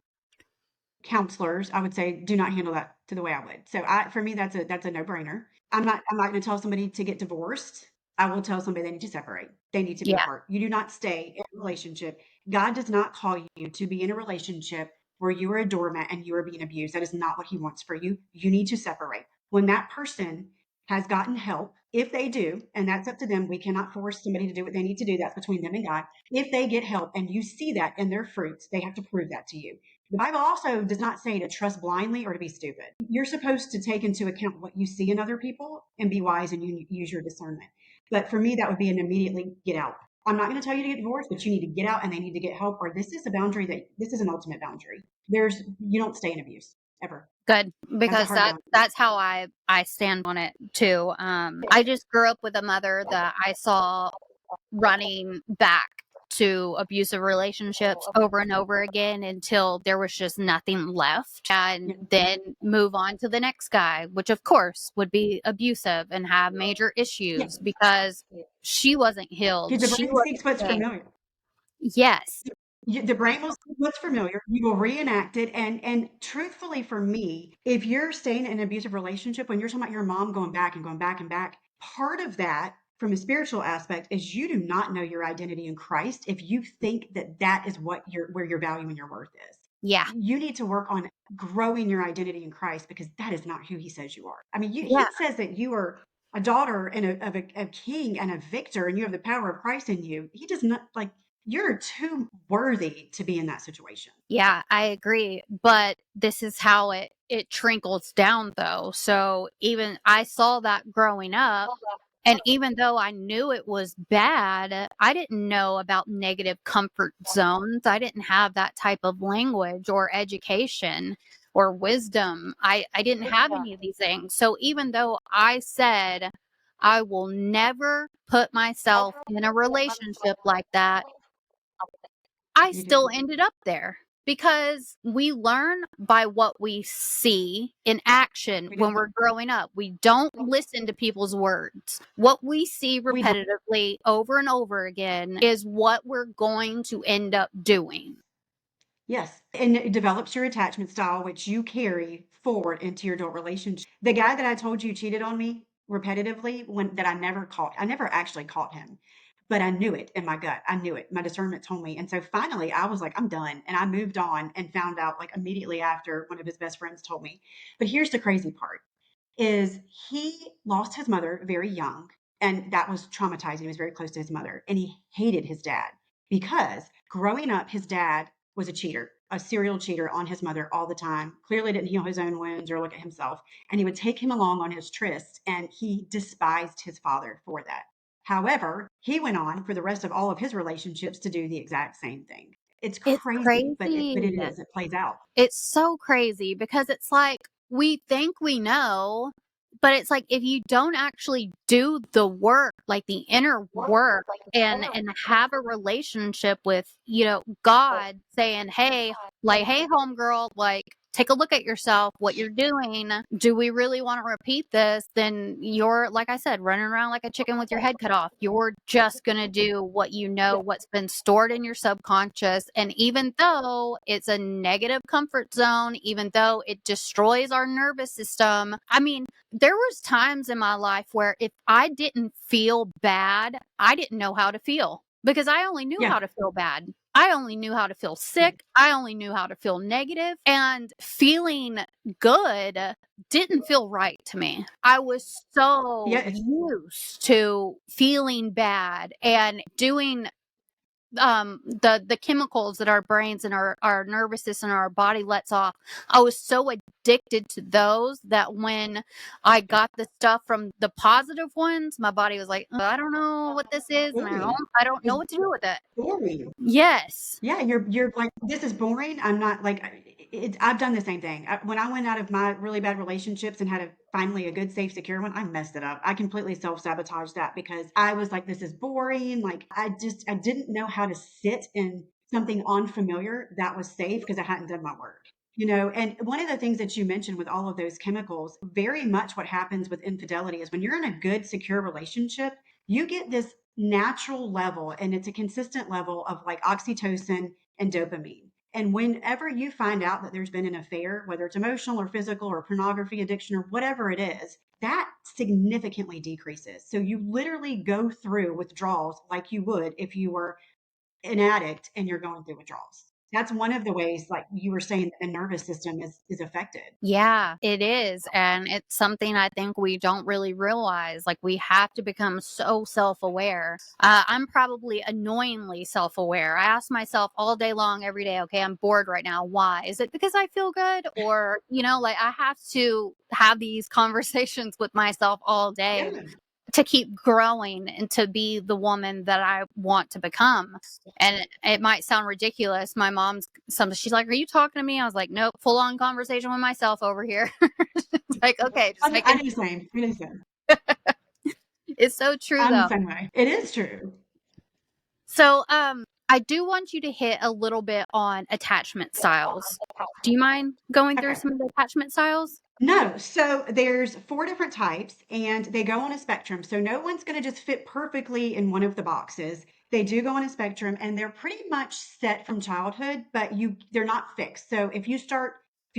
[SPEAKER 2] counselors, I would say, do not handle that to the way I would. So for me, that's a no-brainer. I'm not going to tell somebody to get divorced. I will tell somebody they need to separate. They need to be
[SPEAKER 1] Yeah,
[SPEAKER 2] apart. You do not stay in a relationship. God does not call you to be in a relationship where you are a doormat and you are being abused. That is not what he wants for you. You need to separate. When that person has gotten help, if they do, and that's up to them, we cannot force somebody to do what they need to do. That's between them and God. If they get help and you see that in their fruits, they have to prove that to you. The Bible also does not say to trust blindly or to be stupid. You're supposed to take into account what you see in other people and be wise and you use your discernment. But for me, that would be an immediately get out. I'm not going to tell you to get divorced, but you need to get out and they need to get help, or this is a boundary that this is an ultimate boundary. You don't stay in abuse ever.
[SPEAKER 1] good,
[SPEAKER 2] That's a
[SPEAKER 1] because
[SPEAKER 2] hard boundary.
[SPEAKER 1] that's how I stand on it too. I just grew up with a mother that I saw running back to abusive relationships over and over again until there was just nothing left, and
[SPEAKER 2] Yeah.
[SPEAKER 1] then move on to the next guy, which of course would be abusive and have major
[SPEAKER 2] Yeah.
[SPEAKER 1] issues because she wasn't healed.
[SPEAKER 2] The
[SPEAKER 1] She
[SPEAKER 2] brain
[SPEAKER 1] wasn't
[SPEAKER 2] seeks what's
[SPEAKER 1] safe.
[SPEAKER 2] familiar.
[SPEAKER 1] Yes.
[SPEAKER 2] The brain will see what's familiar. You will reenact it. And truthfully, for me, if you're staying in an abusive relationship, when you're talking about your mom going back and going back and back, part of that from a spiritual aspect is you do not know your identity in Christ if you think that that is what where your value and your worth is.
[SPEAKER 1] Yeah.
[SPEAKER 2] You need to work on growing your identity in Christ because that is not who he says you are. I mean, he
[SPEAKER 1] Yeah.
[SPEAKER 2] says that you are a daughter and a king and a victor and you have the power of Christ in you. He does not like you're too worthy to be in that situation.
[SPEAKER 1] Yeah, I agree. But this is how it trickles down though. So even I saw that growing up, and even though I knew it was bad, I didn't know about negative comfort zones. I didn't have that type of language or education or wisdom. I didn't have any of these things. So even though I said I will never put myself in a relationship like that, I
[SPEAKER 2] You
[SPEAKER 1] still
[SPEAKER 2] did.
[SPEAKER 1] ended up there. because we learn by what we see in action
[SPEAKER 2] We
[SPEAKER 1] when
[SPEAKER 2] do.
[SPEAKER 1] we're growing up. We don't listen to people's words. What we see
[SPEAKER 2] We don't.
[SPEAKER 1] repetitively over and over again is what we're going to end up doing.
[SPEAKER 2] Yes. And it develops your attachment style, which you carry forward into your adult relationship. The guy that I told you cheated on me repetitively that I never actually caught him, but I knew it in my gut. I knew it. My discernment told me. And so finally I was like, I'm done. And I moved on and found out like immediately after one of his best friends told me. But here's the crazy part is he lost his mother very young, and that was traumatizing. He was very close to his mother, and he hated his dad because growing up, his dad was a cheater, a serial cheater on his mother all the time. Clearly didn't heal his own wounds or look at himself. And he would take him along on his trysts, and he despised his father for that. However, he went on for the rest of all of his relationships to do the exact same thing. It's
[SPEAKER 1] It's
[SPEAKER 2] crazy, but it
[SPEAKER 1] crazy.
[SPEAKER 2] is. It plays out.
[SPEAKER 1] It's so crazy because it's like we think we know, but it's like if you don't actually do the work, like the inner work and have a relationship with, God saying, "Hey, like hey homegirl, like take a look at yourself, what you're doing. Do we really want to repeat this?" Then you're, like I said, running around like a chicken with your head cut off. You're just going to do what you know, what's been stored in your subconscious. And even though it's a negative comfort zone, even though it destroys our nervous system, I mean, there was times in my life where if I didn't feel bad, I didn't know how to feel because I only knew
[SPEAKER 2] Yeah.
[SPEAKER 1] how to feel bad. I only knew how to feel
[SPEAKER 2] Yeah.
[SPEAKER 1] sick. I only knew how to feel negative, and feeling good didn't feel right to me. I was so
[SPEAKER 2] Yeah.
[SPEAKER 1] used to feeling bad and doing the chemicals that our brains and our nervous system and our body lets off. I was so addicted to those that when I got the stuff from the positive ones, my body was like, I don't know what this is, and
[SPEAKER 2] Boring.
[SPEAKER 1] I don't know
[SPEAKER 2] It's
[SPEAKER 1] what to do with it.
[SPEAKER 2] boring.
[SPEAKER 1] Yes.
[SPEAKER 2] Yeah, you're like, "This is boring." I'm not like, I've done the same thing. When I went out of my really bad relationships and had finally a good, safe, secure one, I messed it up. I completely self-sabotaged that because I was like, "This is boring." Like, I didn't know how to sit in something unfamiliar that was safe because I hadn't done my work. And one of the things that you mentioned with all of those chemicals, very much what happens with infidelity is when you're in a good, secure relationship, you get this natural level, and it's a consistent level of like oxytocin and dopamine. And whenever you find out that there's been an affair, whether it's emotional or physical or pornography addiction or whatever it is, that significantly decreases. So you literally go through withdrawals like you would if you were an addict and you're going through withdrawals. That's one of the ways, like you were saying, the nervous system is affected.
[SPEAKER 1] Yeah, it is. And it's something I think we don't really realize. Like, we have to become so self aware. I'm probably annoyingly self aware. I ask myself all day long, every day, okay, I'm bored right now. Why? Is it because I feel good? Or, like I have to have these conversations with myself all day
[SPEAKER 2] Yeah.
[SPEAKER 1] to keep growing and to be the woman that I want to become. And it might sound ridiculous. My mom's she's like, "Are you talking to me?" I was like, "Nope, full on conversation with myself over here." It's like, okay, just
[SPEAKER 2] I
[SPEAKER 1] making
[SPEAKER 2] do the same. I do the same.
[SPEAKER 1] it's so true
[SPEAKER 2] I'm the
[SPEAKER 1] though.
[SPEAKER 2] same way. It is true.
[SPEAKER 1] So I do want you to hit a little bit on attachment styles. Do you mind going through
[SPEAKER 2] Okay.
[SPEAKER 1] some of the attachment styles?
[SPEAKER 2] No, so there's 4 different types, and they go on a spectrum. So no one's gonna just fit perfectly in one of the boxes. They do go on a spectrum, and they're pretty much set from childhood, but they're not fixed. So if you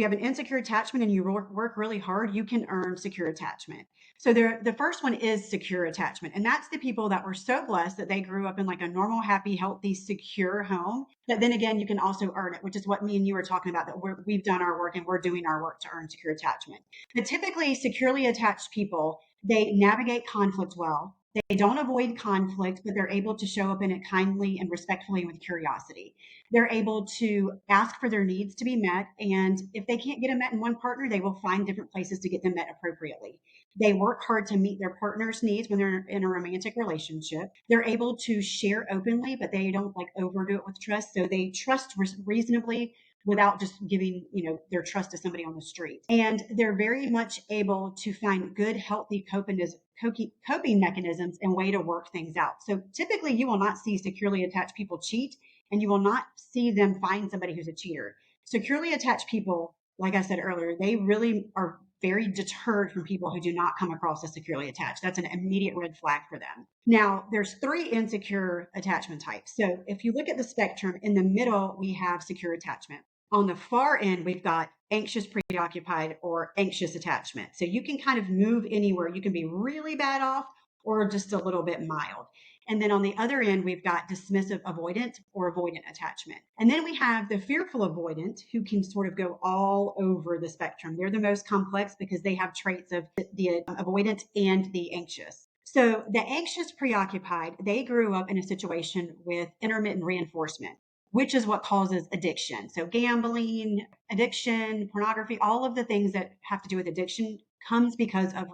[SPEAKER 2] have an insecure attachment and you work really hard, you can earn secure attachment. So the first one is secure attachment, and that's the people that were so blessed that they grew up in like a normal, happy, healthy, secure home. But then again, you can also earn it, which is what me and you were talking about, that we've done our work and we're doing our work to earn secure attachment. But typically, securely attached people, they navigate conflict well. They don't avoid conflict, but they're able to show up in it kindly and respectfully with curiosity. They're able to ask for their needs to be met. And if they can't get them met in one partner, they will find different places to get them met appropriately. They work hard to meet their partner's needs when they're in a romantic relationship. They're able to share openly, but they don't like overdo it with trust. So they trust reasonably without just giving, their trust to somebody on the street. And they're very much able to find good, healthy coping mechanisms and way to work things out. So typically you will not see securely attached people cheat. and you will not see them find somebody who's a cheater. Securely attached people, like I said earlier, they really are very deterred from people who do not come across as securely attached. That's an immediate red flag for them. Now, there's 3 insecure attachment types. So if you look at the spectrum, in the middle, we have secure attachment. On the far end, we've got anxious preoccupied or anxious attachment. So you can kind of move anywhere. You can be really bad off or just a little bit mild. And then on the other end, we've got dismissive avoidant or avoidant attachment. And then we have the fearful avoidant who can sort of go all over the spectrum. They're the most complex because they have traits of the avoidant and the anxious. So the anxious preoccupied, they grew up in a situation with intermittent reinforcement, which is what causes addiction. So gambling, addiction, pornography, all of the things that have to do with addiction comes because of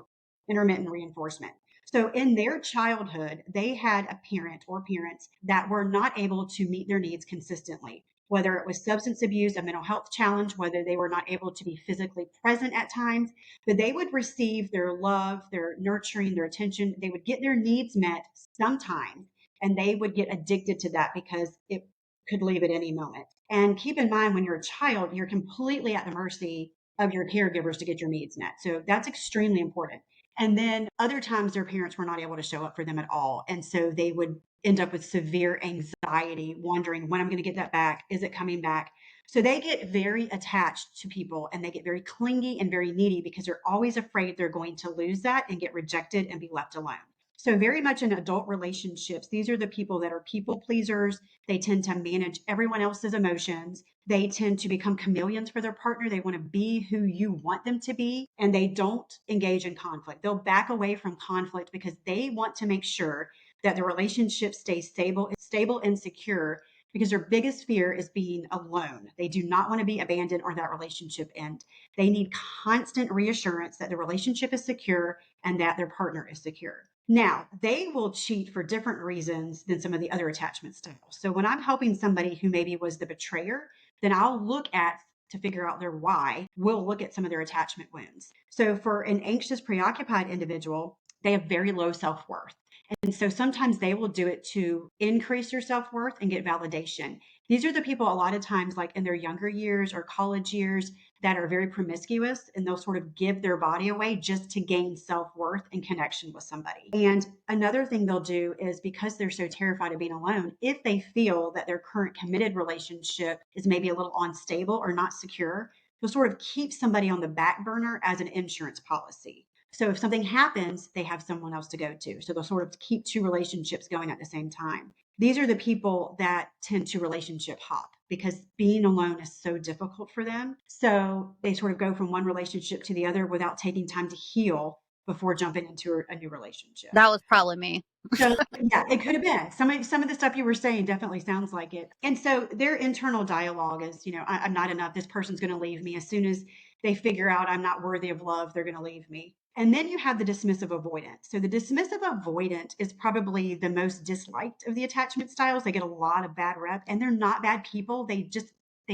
[SPEAKER 2] intermittent reinforcement. So in their childhood, they had a parent or parents that were not able to meet their needs consistently, whether it was substance abuse, a mental health challenge, whether they were not able to be physically present at times, but they would receive their love, their nurturing, their attention. They would get their needs met sometimes, and they would get addicted to that because it could leave at any moment. And keep in mind, when you're a child, you're completely at the mercy of your caregivers to get your needs met. So that's extremely important. And then other times their parents were not able to show up for them at all. And so they would end up with severe anxiety, wondering when I'm going to get that back. Is it coming back? So they get very attached to people and they get very clingy and very needy because they're always afraid they're going to lose that and get rejected and be left alone. So, very much in adult relationships, these are the people that are people pleasers. They tend to manage everyone else's emotions. They tend to become chameleons for their partner. They want to be who you want them to be, and they don't engage in conflict. They'll back away from conflict because they want to make sure that the relationship stays stable and secure because their biggest fear is being alone. They do not want to be abandoned or that relationship end. They need constant reassurance that the relationship is secure and that their partner is secure. Now, they will cheat for different reasons than some of the other attachment styles. So when I'm helping somebody who maybe was the betrayer, then I'll look at to figure out their why, we'll look at some of their attachment wounds. So for an anxious, preoccupied individual, they have very low self-worth. And so sometimes they will do it to increase their self-worth and get validation. These are the people a lot of times, like in their younger years or college years, that are very promiscuous and they'll sort of give their body away just to gain self-worth and connection with somebody. And another thing they'll do is because they're so terrified of being alone, if they feel that their current committed relationship is maybe a little unstable or not secure, they'll sort of keep somebody on the back burner as an insurance policy. So if something happens, they have someone else to go to. So they'll sort of keep 2 relationships going at the same time. These are the people that tend to relationship hop because being alone is so difficult for them. So they sort of go from one relationship to the other without taking time to heal before jumping into a new relationship.
[SPEAKER 1] That was probably me.
[SPEAKER 2] So yeah, it could have been. Some of the stuff you were saying definitely sounds like it. And so their internal dialogue is, I'm not enough. This person's going to leave me. As soon as they figure out I'm not worthy of love, they're going to leave me. And then you have the dismissive avoidant. So the dismissive avoidant is probably the most disliked of the attachment styles. They get a lot of bad rep and they're not bad people. They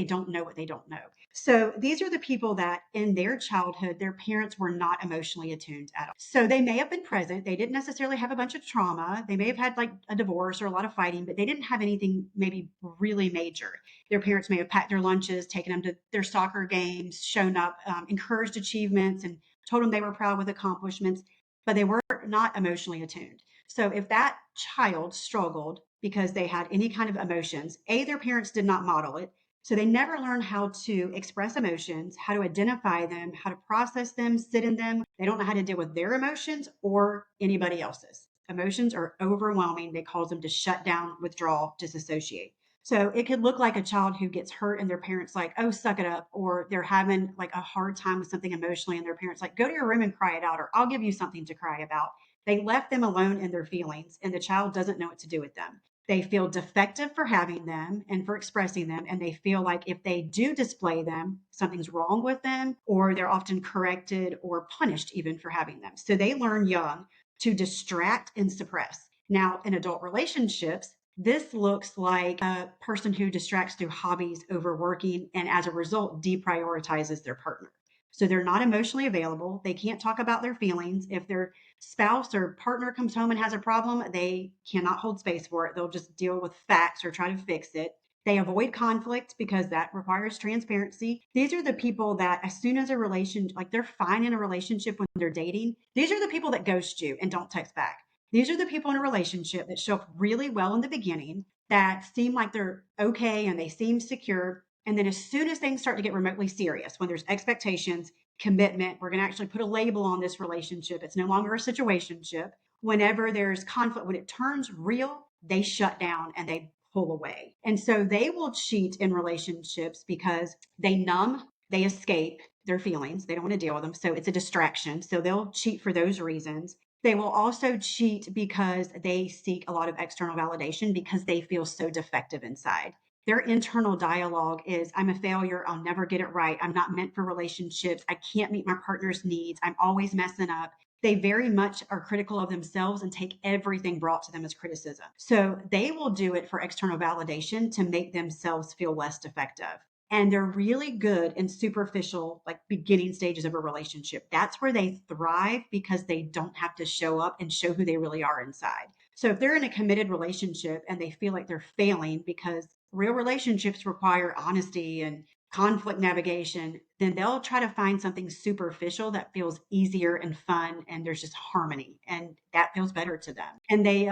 [SPEAKER 2] don't know what they don't know. So these are the people that in their childhood, their parents were not emotionally attuned at all. So they may have been present. They didn't necessarily have a bunch of trauma. They may have had like a divorce or a lot of fighting, but they didn't have anything maybe really major. Their parents may have packed their lunches, taken them to their soccer games, shown up, encouraged achievements, and told them they were proud with accomplishments, but they were not emotionally attuned. So if that child struggled because they had any kind of emotions, their parents did not model it. So they never learn how to express emotions, how to identify them, how to process them, sit in them. They don't know how to deal with their emotions or anybody else's. Emotions are overwhelming. They cause them to shut down, withdraw, disassociate. So it could look like a child who gets hurt and their parents like, oh, suck it up. Or they're having like a hard time with something emotionally and their parents like, go to your room and cry it out, or I'll give you something to cry about. They left them alone in their feelings and the child doesn't know what to do with them. They feel defective for having them and for expressing them. And they feel like if they do display them, something's wrong with them, or they're often corrected or punished even for having them. So they learn young to distract and suppress. Now, in adult relationships, this looks like a person who distracts through hobbies, overworking, and as a result, deprioritizes their partner. So they're not emotionally available. They can't talk about their feelings. If their spouse or partner comes home and has a problem, they cannot hold space for it. They'll just deal with facts or try to fix it. They avoid conflict because that requires transparency. These are the people that, as soon as a relationship, like they're fine in a relationship when they're dating, these are the people that ghost you and don't text back. These are the people in a relationship that show up really well in the beginning, that seem like they're okay and they seem secure. And then as soon as things start to get remotely serious, when there's expectations, commitment, we're going to actually put a label on this relationship. It's no longer a situationship. Whenever there's conflict, when it turns real, they shut down and they pull away. And so they will cheat in relationships because they numb, they escape their feelings. They don't want to deal with them. So it's a distraction. So they'll cheat for those reasons. They will also cheat because they seek a lot of external validation because they feel so defective inside. Their internal dialogue is, I'm a failure. I'll never get it right. I'm not meant for relationships. I can't meet my partner's needs. I'm always messing up. They very much are critical of themselves and take everything brought to them as criticism. So they will do it for external validation to make themselves feel less effective. And they're really good in superficial, like beginning stages of a relationship. That's where they thrive because they don't have to show up and show who they really are inside. So if they're in a committed relationship and they feel like they're failing because real relationships require honesty and conflict navigation, then they'll try to find something superficial that feels easier and fun and there's just harmony and that feels better to them. And they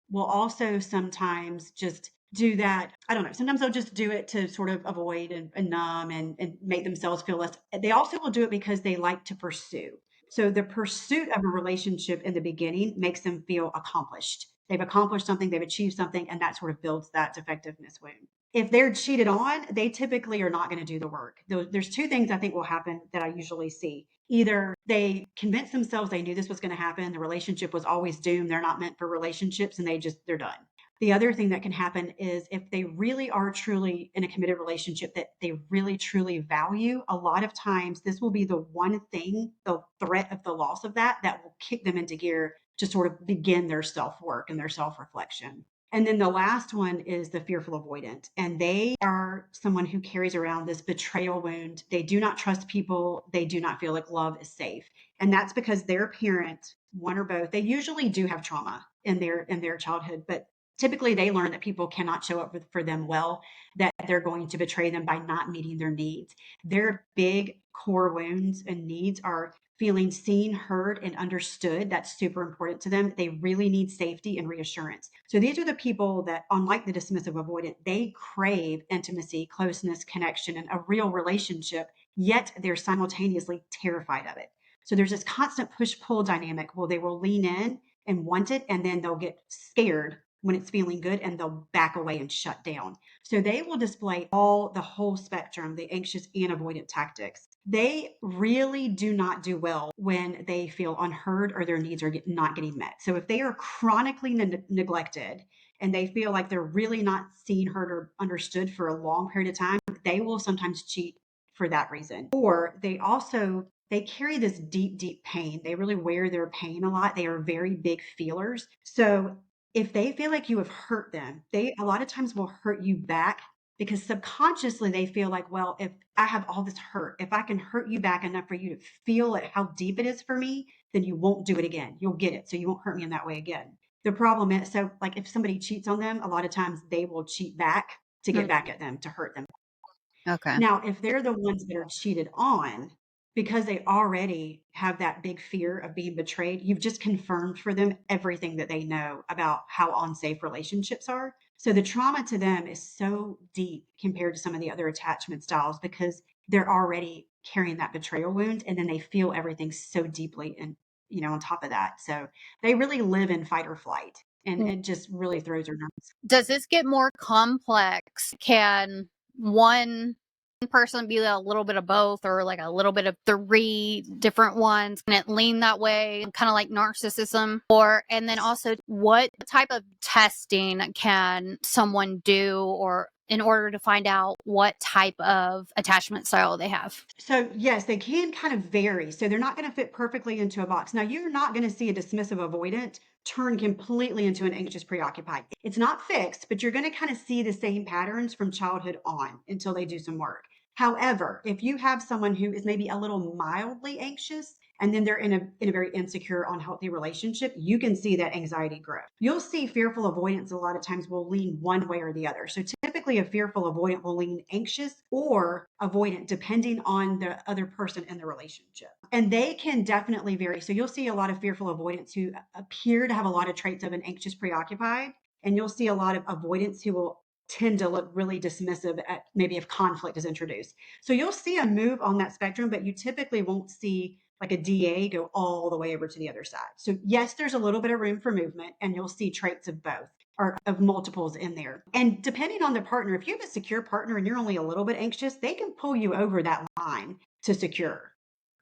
[SPEAKER 2] will also sometimes just do that. I don't know. Sometimes they'll just do it to sort of avoid and numb and make themselves feel less. They also will do it because they like to pursue. So the pursuit of a relationship in the beginning makes them feel accomplished. They've accomplished something, they've achieved something, and that sort of builds that defectiveness wound. If they're cheated on, they typically are not going to do the work. There's two things I think will happen that I usually see. Either they convince themselves they knew this was going to happen, the relationship was always doomed, they're not meant for relationships, and they're done. The other thing that can happen is if they really are truly in a committed relationship that they really truly value, a lot of times this will be the one thing, the threat of the loss of that will kick them into gear to sort of begin their self work and their self reflection. And then the last one is the fearful avoidant. And they are someone who carries around this betrayal wound. They do not trust people. They do not feel like love is safe. And that's because their parent, one or both, they usually do have trauma in their childhood, but typically they learn that people cannot show up for them well, that they're going to betray them by not meeting their needs. Their big core wounds and needs are feeling seen, heard, and understood. That's super important to them. They really need safety and reassurance. So these are the people that, unlike the dismissive avoidant, they crave intimacy, closeness, connection, and a real relationship, yet they're simultaneously terrified of it. So there's this constant push-pull dynamic where they will lean in and want it, and then they'll get scared when it's feeling good and they'll back away and shut down. So they will display the whole spectrum, the anxious and avoidant tactics. They really do not do well when they feel unheard or their needs are not getting met. So if they are chronically neglected and they feel like they're really not seen, heard, or understood for a long period of time, they will sometimes cheat for that reason. Or they carry this deep, deep pain. They really wear their pain a lot. They are very big feelers. So if they feel like you have hurt them, they a lot of times will hurt you back because subconsciously they feel like, well, if I have all this hurt, if I can hurt you back enough for you to feel it, how deep it is for me, then you won't do it again. You'll get it. So you won't hurt me in that way again. The problem is, so like if somebody cheats on them, a lot of times they will cheat back to get back at them, to hurt them.
[SPEAKER 1] Okay.
[SPEAKER 2] Now, if they're the ones that are cheated on, because they already have that big fear of being betrayed, you've just confirmed for them everything that they know about how unsafe relationships are. So the trauma to them is so deep compared to some of the other attachment styles because they're already carrying that betrayal wound and then they feel everything so deeply and on top of that. So they really live in fight or flight and it just really throws their nerves.
[SPEAKER 1] Does this get more complex? Can one person be a little bit of both or like a little bit of three different ones? Can it lean that way, kind of like narcissism? And then also, what type of testing can someone do or in order to find out what type of attachment style they have?
[SPEAKER 2] So, yes, they can kind of vary. So, they're not going to fit perfectly into a box. Now, you're not going to see a dismissive avoidant turn completely into an anxious preoccupied. It's not fixed, but you're going to kind of see the same patterns from childhood on until they do some work. However, if you have someone who is maybe a little mildly anxious and then they're in a very insecure, unhealthy relationship, you can see that anxiety grow. You'll see fearful avoidance a lot of times will lean one way or the other. So typically typically a fearful avoidant will lean anxious or avoidant depending on the other person in the relationship. And they can definitely vary. So you'll see a lot of fearful avoidants who appear to have a lot of traits of an anxious preoccupied, and you'll see a lot of avoidants who will tend to look really dismissive at maybe if conflict is introduced. So you'll see a move on that spectrum, but you typically won't see like a DA go all the way over to the other side. So yes, there's a little bit of room for movement, and you'll see traits of both or of multiples in there. And depending on the partner, if you have a secure partner and you're only a little bit anxious, they can pull you over that line to secure.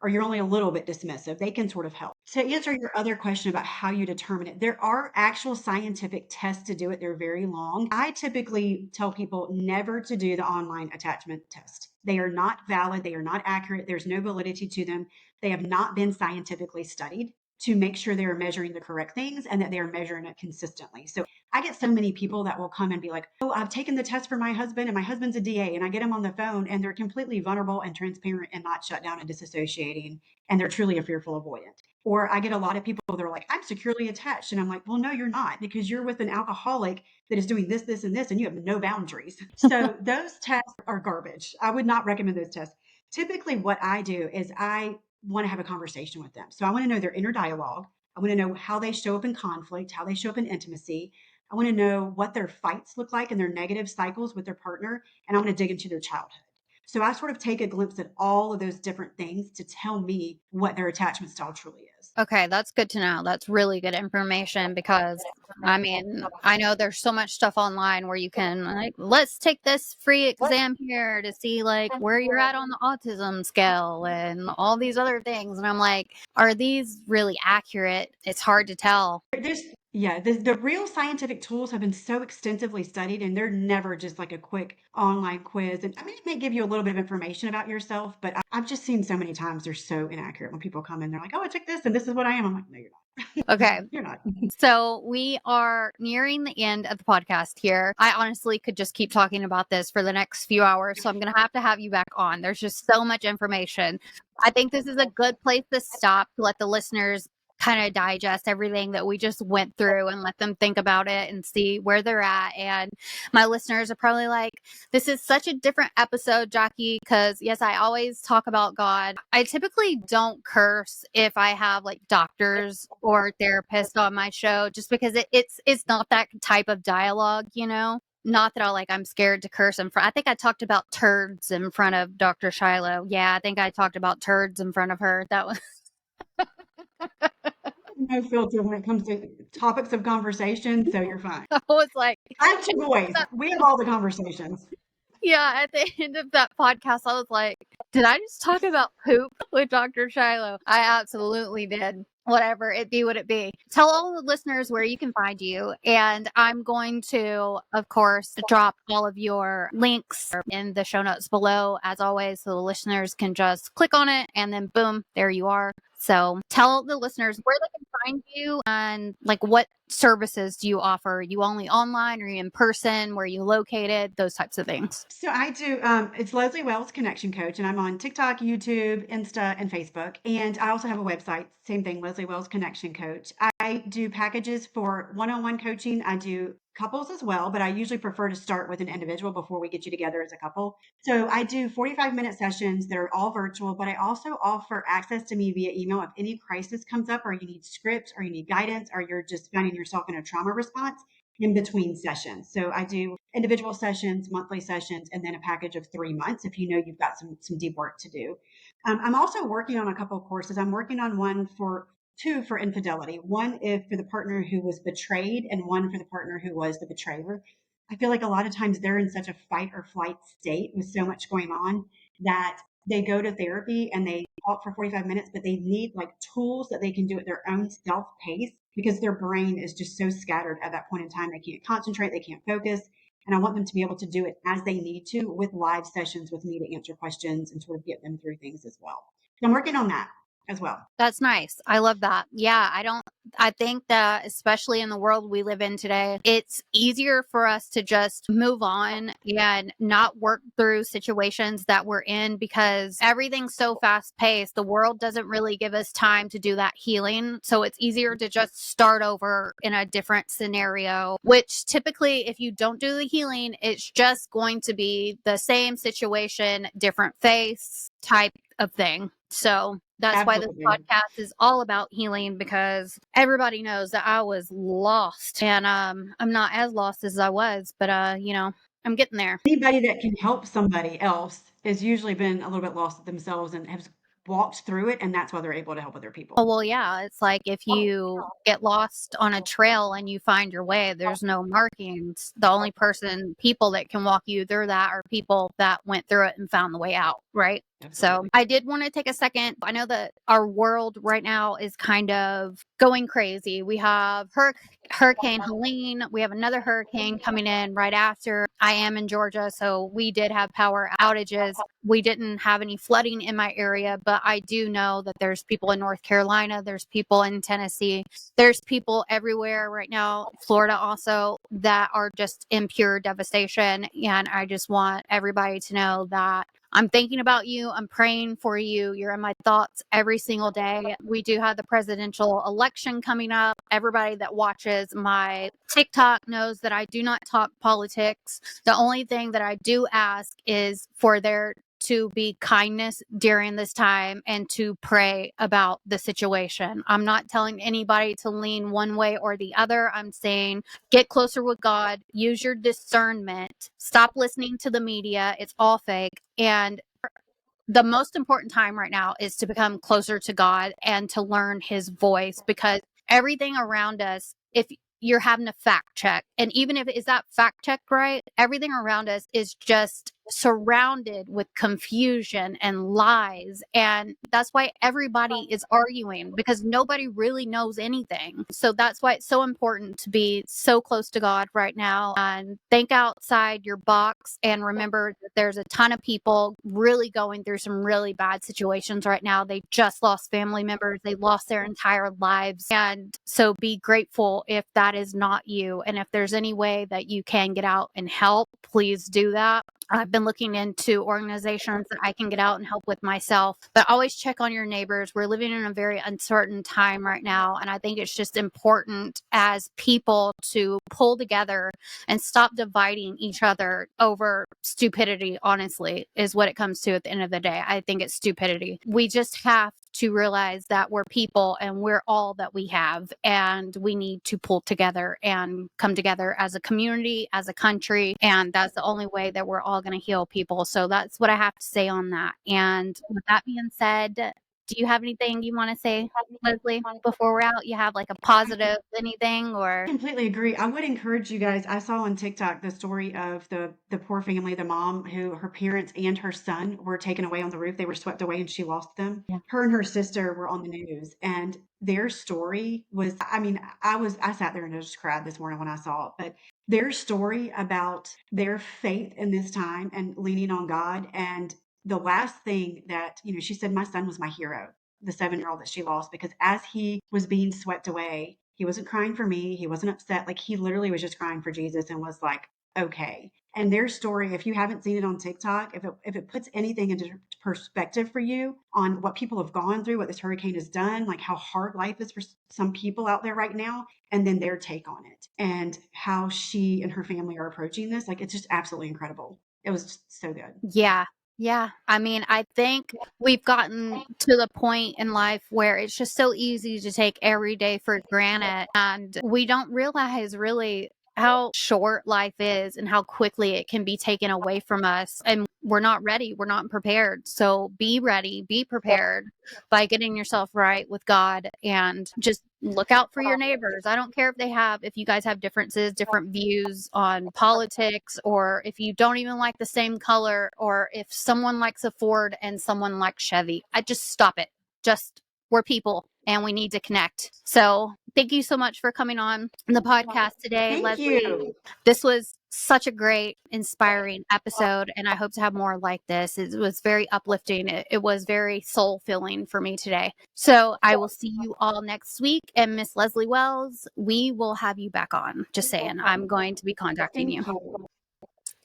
[SPEAKER 2] Or you're only a little bit dismissive, they can sort of help. To answer your other question about how you determine it, there are actual scientific tests to do it. They're very long. I typically tell people never to do the online attachment test. They are not valid. They are not accurate. There's no validity to them. They have not been scientifically studied to make sure they are measuring the correct things and that they are measuring it consistently. So I get so many people that will come and be like, oh, I've taken the test for my husband and my husband's a DA. And I get them on the phone and they're completely vulnerable and transparent and not shut down and disassociating. And they're truly a fearful avoidant. Or I get a lot of people that are like, I'm securely attached. And I'm like, well, no, you're not, because you're with an alcoholic that is doing this, this, and this, and you have no boundaries. So those tests are garbage. I would not recommend those tests. Typically, what I do is I want to have a conversation with them. So I want to know their inner dialogue. I want to know how they show up in conflict, how they show up in intimacy. I want to know what their fights look like and their negative cycles with their partner. And I want to dig into their childhood. So I sort of take a glimpse at all of those different things to tell me what their attachment style truly is.
[SPEAKER 1] Okay, that's good to know. That's really good information because I mean, I know there's so much stuff online where you can like, let's take this free exam here to see like where you're at on the autism scale and all these other things. And I'm like, are these really accurate? It's hard to tell.
[SPEAKER 2] The real scientific tools have been so extensively studied, and they're never just like a quick online quiz. And I mean, it may give you a little bit of information about yourself, but I've just seen so many times they're so inaccurate when people come in. They're like, oh, I took this and this is what I am. I'm like, no, you're not.
[SPEAKER 1] Okay.
[SPEAKER 2] You're not.
[SPEAKER 1] So we are nearing the end of the podcast here. I honestly could just keep talking about this for the next few hours. So I'm going to have you back on. There's just so much information. I think this is a good place to stop to let the listeners kind of digest everything that we just went through and let them think about it and see where they're at. And my listeners are probably like, this is such a different episode, Jackey, because yes, I always talk about God. I typically don't curse if I have like doctors or therapists on my show, just because it's not that type of dialogue, you know? Not that I'm scared to curse in front. I think I talked about turds in front of Dr. Shiloh. Yeah, I think I talked about turds in front of her. That was
[SPEAKER 2] No filter when it comes to topics of conversation, so you're fine.
[SPEAKER 1] I was like,
[SPEAKER 2] I have two boys. We have all the conversations.
[SPEAKER 1] yeah, at the end of that podcast, I was like, did I just talk about poop with Dr. Shiloh? I absolutely did. Whatever it be, would it be? Tell all the listeners where you can find you. And I'm going to, of course, drop all of your links in the show notes below, as always, so the listeners can just click on it and then boom, there you are. So tell the listeners where they can find you and like what services do you offer? Are you only online? Are you in person? Where are you located? Those types of things.
[SPEAKER 2] So I do, it's Leslie Wells Connection Coach, and I'm on TikTok, YouTube, Insta, and Facebook. And I also have a website, same thing, Leslie Wells Connection Coach. I do packages for one-on-one coaching. I do couples as well, but I usually prefer to start with an individual before we get you together as a couple. So I do 45-minute sessions. They're all virtual, but I also offer access to me via email if any crisis comes up or you need scripts or you need guidance or you're just finding yourself in a trauma response in between sessions. So I do individual sessions, monthly sessions, and then a package of 3 months if you know you've got some deep work to do. I'm also working on a couple of courses. I'm working on two for infidelity. One is for the partner who was betrayed and one for the partner who was the betrayer. I feel like a lot of times they're in such a fight or flight state with so much going on that they go to therapy and they talk for 45 minutes, but they need like tools that they can do at their own self pace because their brain is just so scattered at that point in time. They can't concentrate, they can't focus. And I want them to be able to do it as they need to with live sessions with me to answer questions and sort of get them through things as well. So I'm working on that as well.
[SPEAKER 1] That's nice. I love that. Yeah, I I think that especially in the world we live in today, it's easier for us to just move on and not work through situations that we're in because everything's so fast paced. The world doesn't really give us time to do that healing. So it's easier to just start over in a different scenario, which typically, if you don't do the healing, it's just going to be the same situation, different face type of thing. So that's why this
[SPEAKER 2] Absolutely.
[SPEAKER 1] podcast is all about healing, because everybody knows that I was lost, and I'm not as lost as I was, but I'm getting there.
[SPEAKER 2] Anybody that can help somebody else has usually been a little bit lost themselves and has walked through it, and that's why they're able to help other
[SPEAKER 1] Oh,
[SPEAKER 2] people.
[SPEAKER 1] well, yeah, it's like if you get lost on a trail and you find your way, there's no markings. The only people that can walk you through that are people that went through it and found the way out, right? So
[SPEAKER 2] Absolutely.
[SPEAKER 1] I did want to take a second. I know that our world right now is kind of going crazy. We have Hurricane Helene. We have another hurricane coming in right after. I am in Georgia, so we did have power outages. We didn't have any flooding in my area, but I do know that there's people in North Carolina, there's people in Tennessee, there's people everywhere right now, Florida also, that are just in pure devastation. And I just want everybody to know that I'm thinking about you. I'm praying for you. You're in my thoughts every single day. We do have the presidential election coming up. Everybody that watches my TikTok knows that I do not talk politics. The only thing that I do ask is for there to be kindness during this time and to pray about the situation. I'm not telling anybody to lean one way or the other. I'm saying get closer with God, use your discernment, stop listening to the media. It's all fake. And the most important time right now is to become closer to God and to learn his voice, because everything around us, if you're having a fact check, and even if is that fact check right, everything around us is just surrounded with confusion and lies. And that's why everybody is arguing, because nobody really knows anything. So that's why it's so important to be so close to God right now and think outside your box, and remember that there's a ton of people really going through some really bad situations right now. They just lost family members, they lost their entire lives. And so be grateful if that is not you. And if there's any way that you can get out and help, please do that. I've been looking into organizations that I can get out and help with myself, but always check on your neighbors. We're living in a very uncertain time right now. And I think it's just important as people to pull together and stop dividing each other over stupidity, honestly, is what it comes to at the end of the day. I think it's stupidity. We just have to realize that we're people and we're all that we have, and we need to pull together and come together as a community, as a country, and that's the only way that we're all going to heal people. So that's what I have to say on that. And with that being said, do you have anything you want to say, Leslie, before we're out? You have like a positive anything, or
[SPEAKER 2] Completely agree. I would encourage you guys. I saw on TikTok the story of the poor family, the mom who her parents and her son were taken away on the roof. They were swept away and she lost them.
[SPEAKER 1] yeah.
[SPEAKER 2] Her and her sister were on the news, and their story was, I mean, I sat there and I just cried this morning when I saw it. But their story about their faith in this time and leaning on God, and the last thing that, she said, my son was my hero, the 7-year-old that she lost, because as he was being swept away, he wasn't crying for me. He wasn't upset. Like, he literally was just crying for Jesus and was like, okay. And their story, if you haven't seen it on TikTok, if it puts anything into perspective for you on what people have gone through, what this hurricane has done, like how hard life is for some people out there right now, and then their take on it and how she and her family are approaching this, like, it's just absolutely incredible. It was just so good.
[SPEAKER 1] Yeah. Yeah. I mean, I think we've gotten to the point in life where it's just so easy to take every day for granted. And we don't realize really how short life is and how quickly it can be taken away from us. And we're not ready. We're not prepared. So be ready, be prepared by getting yourself right with God, and just look out for your neighbors. I don't care if you guys have differences, different views on politics, or if you don't even like the same color, or if someone likes a Ford and someone likes Chevy. I just stop it. Just, we're people and we need to connect. So Thank you so much for coming on the podcast today,
[SPEAKER 2] Thank
[SPEAKER 1] Leslie.
[SPEAKER 2] you.
[SPEAKER 1] This was such a great, inspiring episode, and I hope to have more like this. It was very uplifting. It was very soul-filling for me today. So I will see you all next week. And Miss Leslie Wells, we will have you back on. Just saying, I'm going to be contacting you.
[SPEAKER 2] Thank you.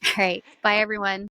[SPEAKER 1] All right. Bye, everyone.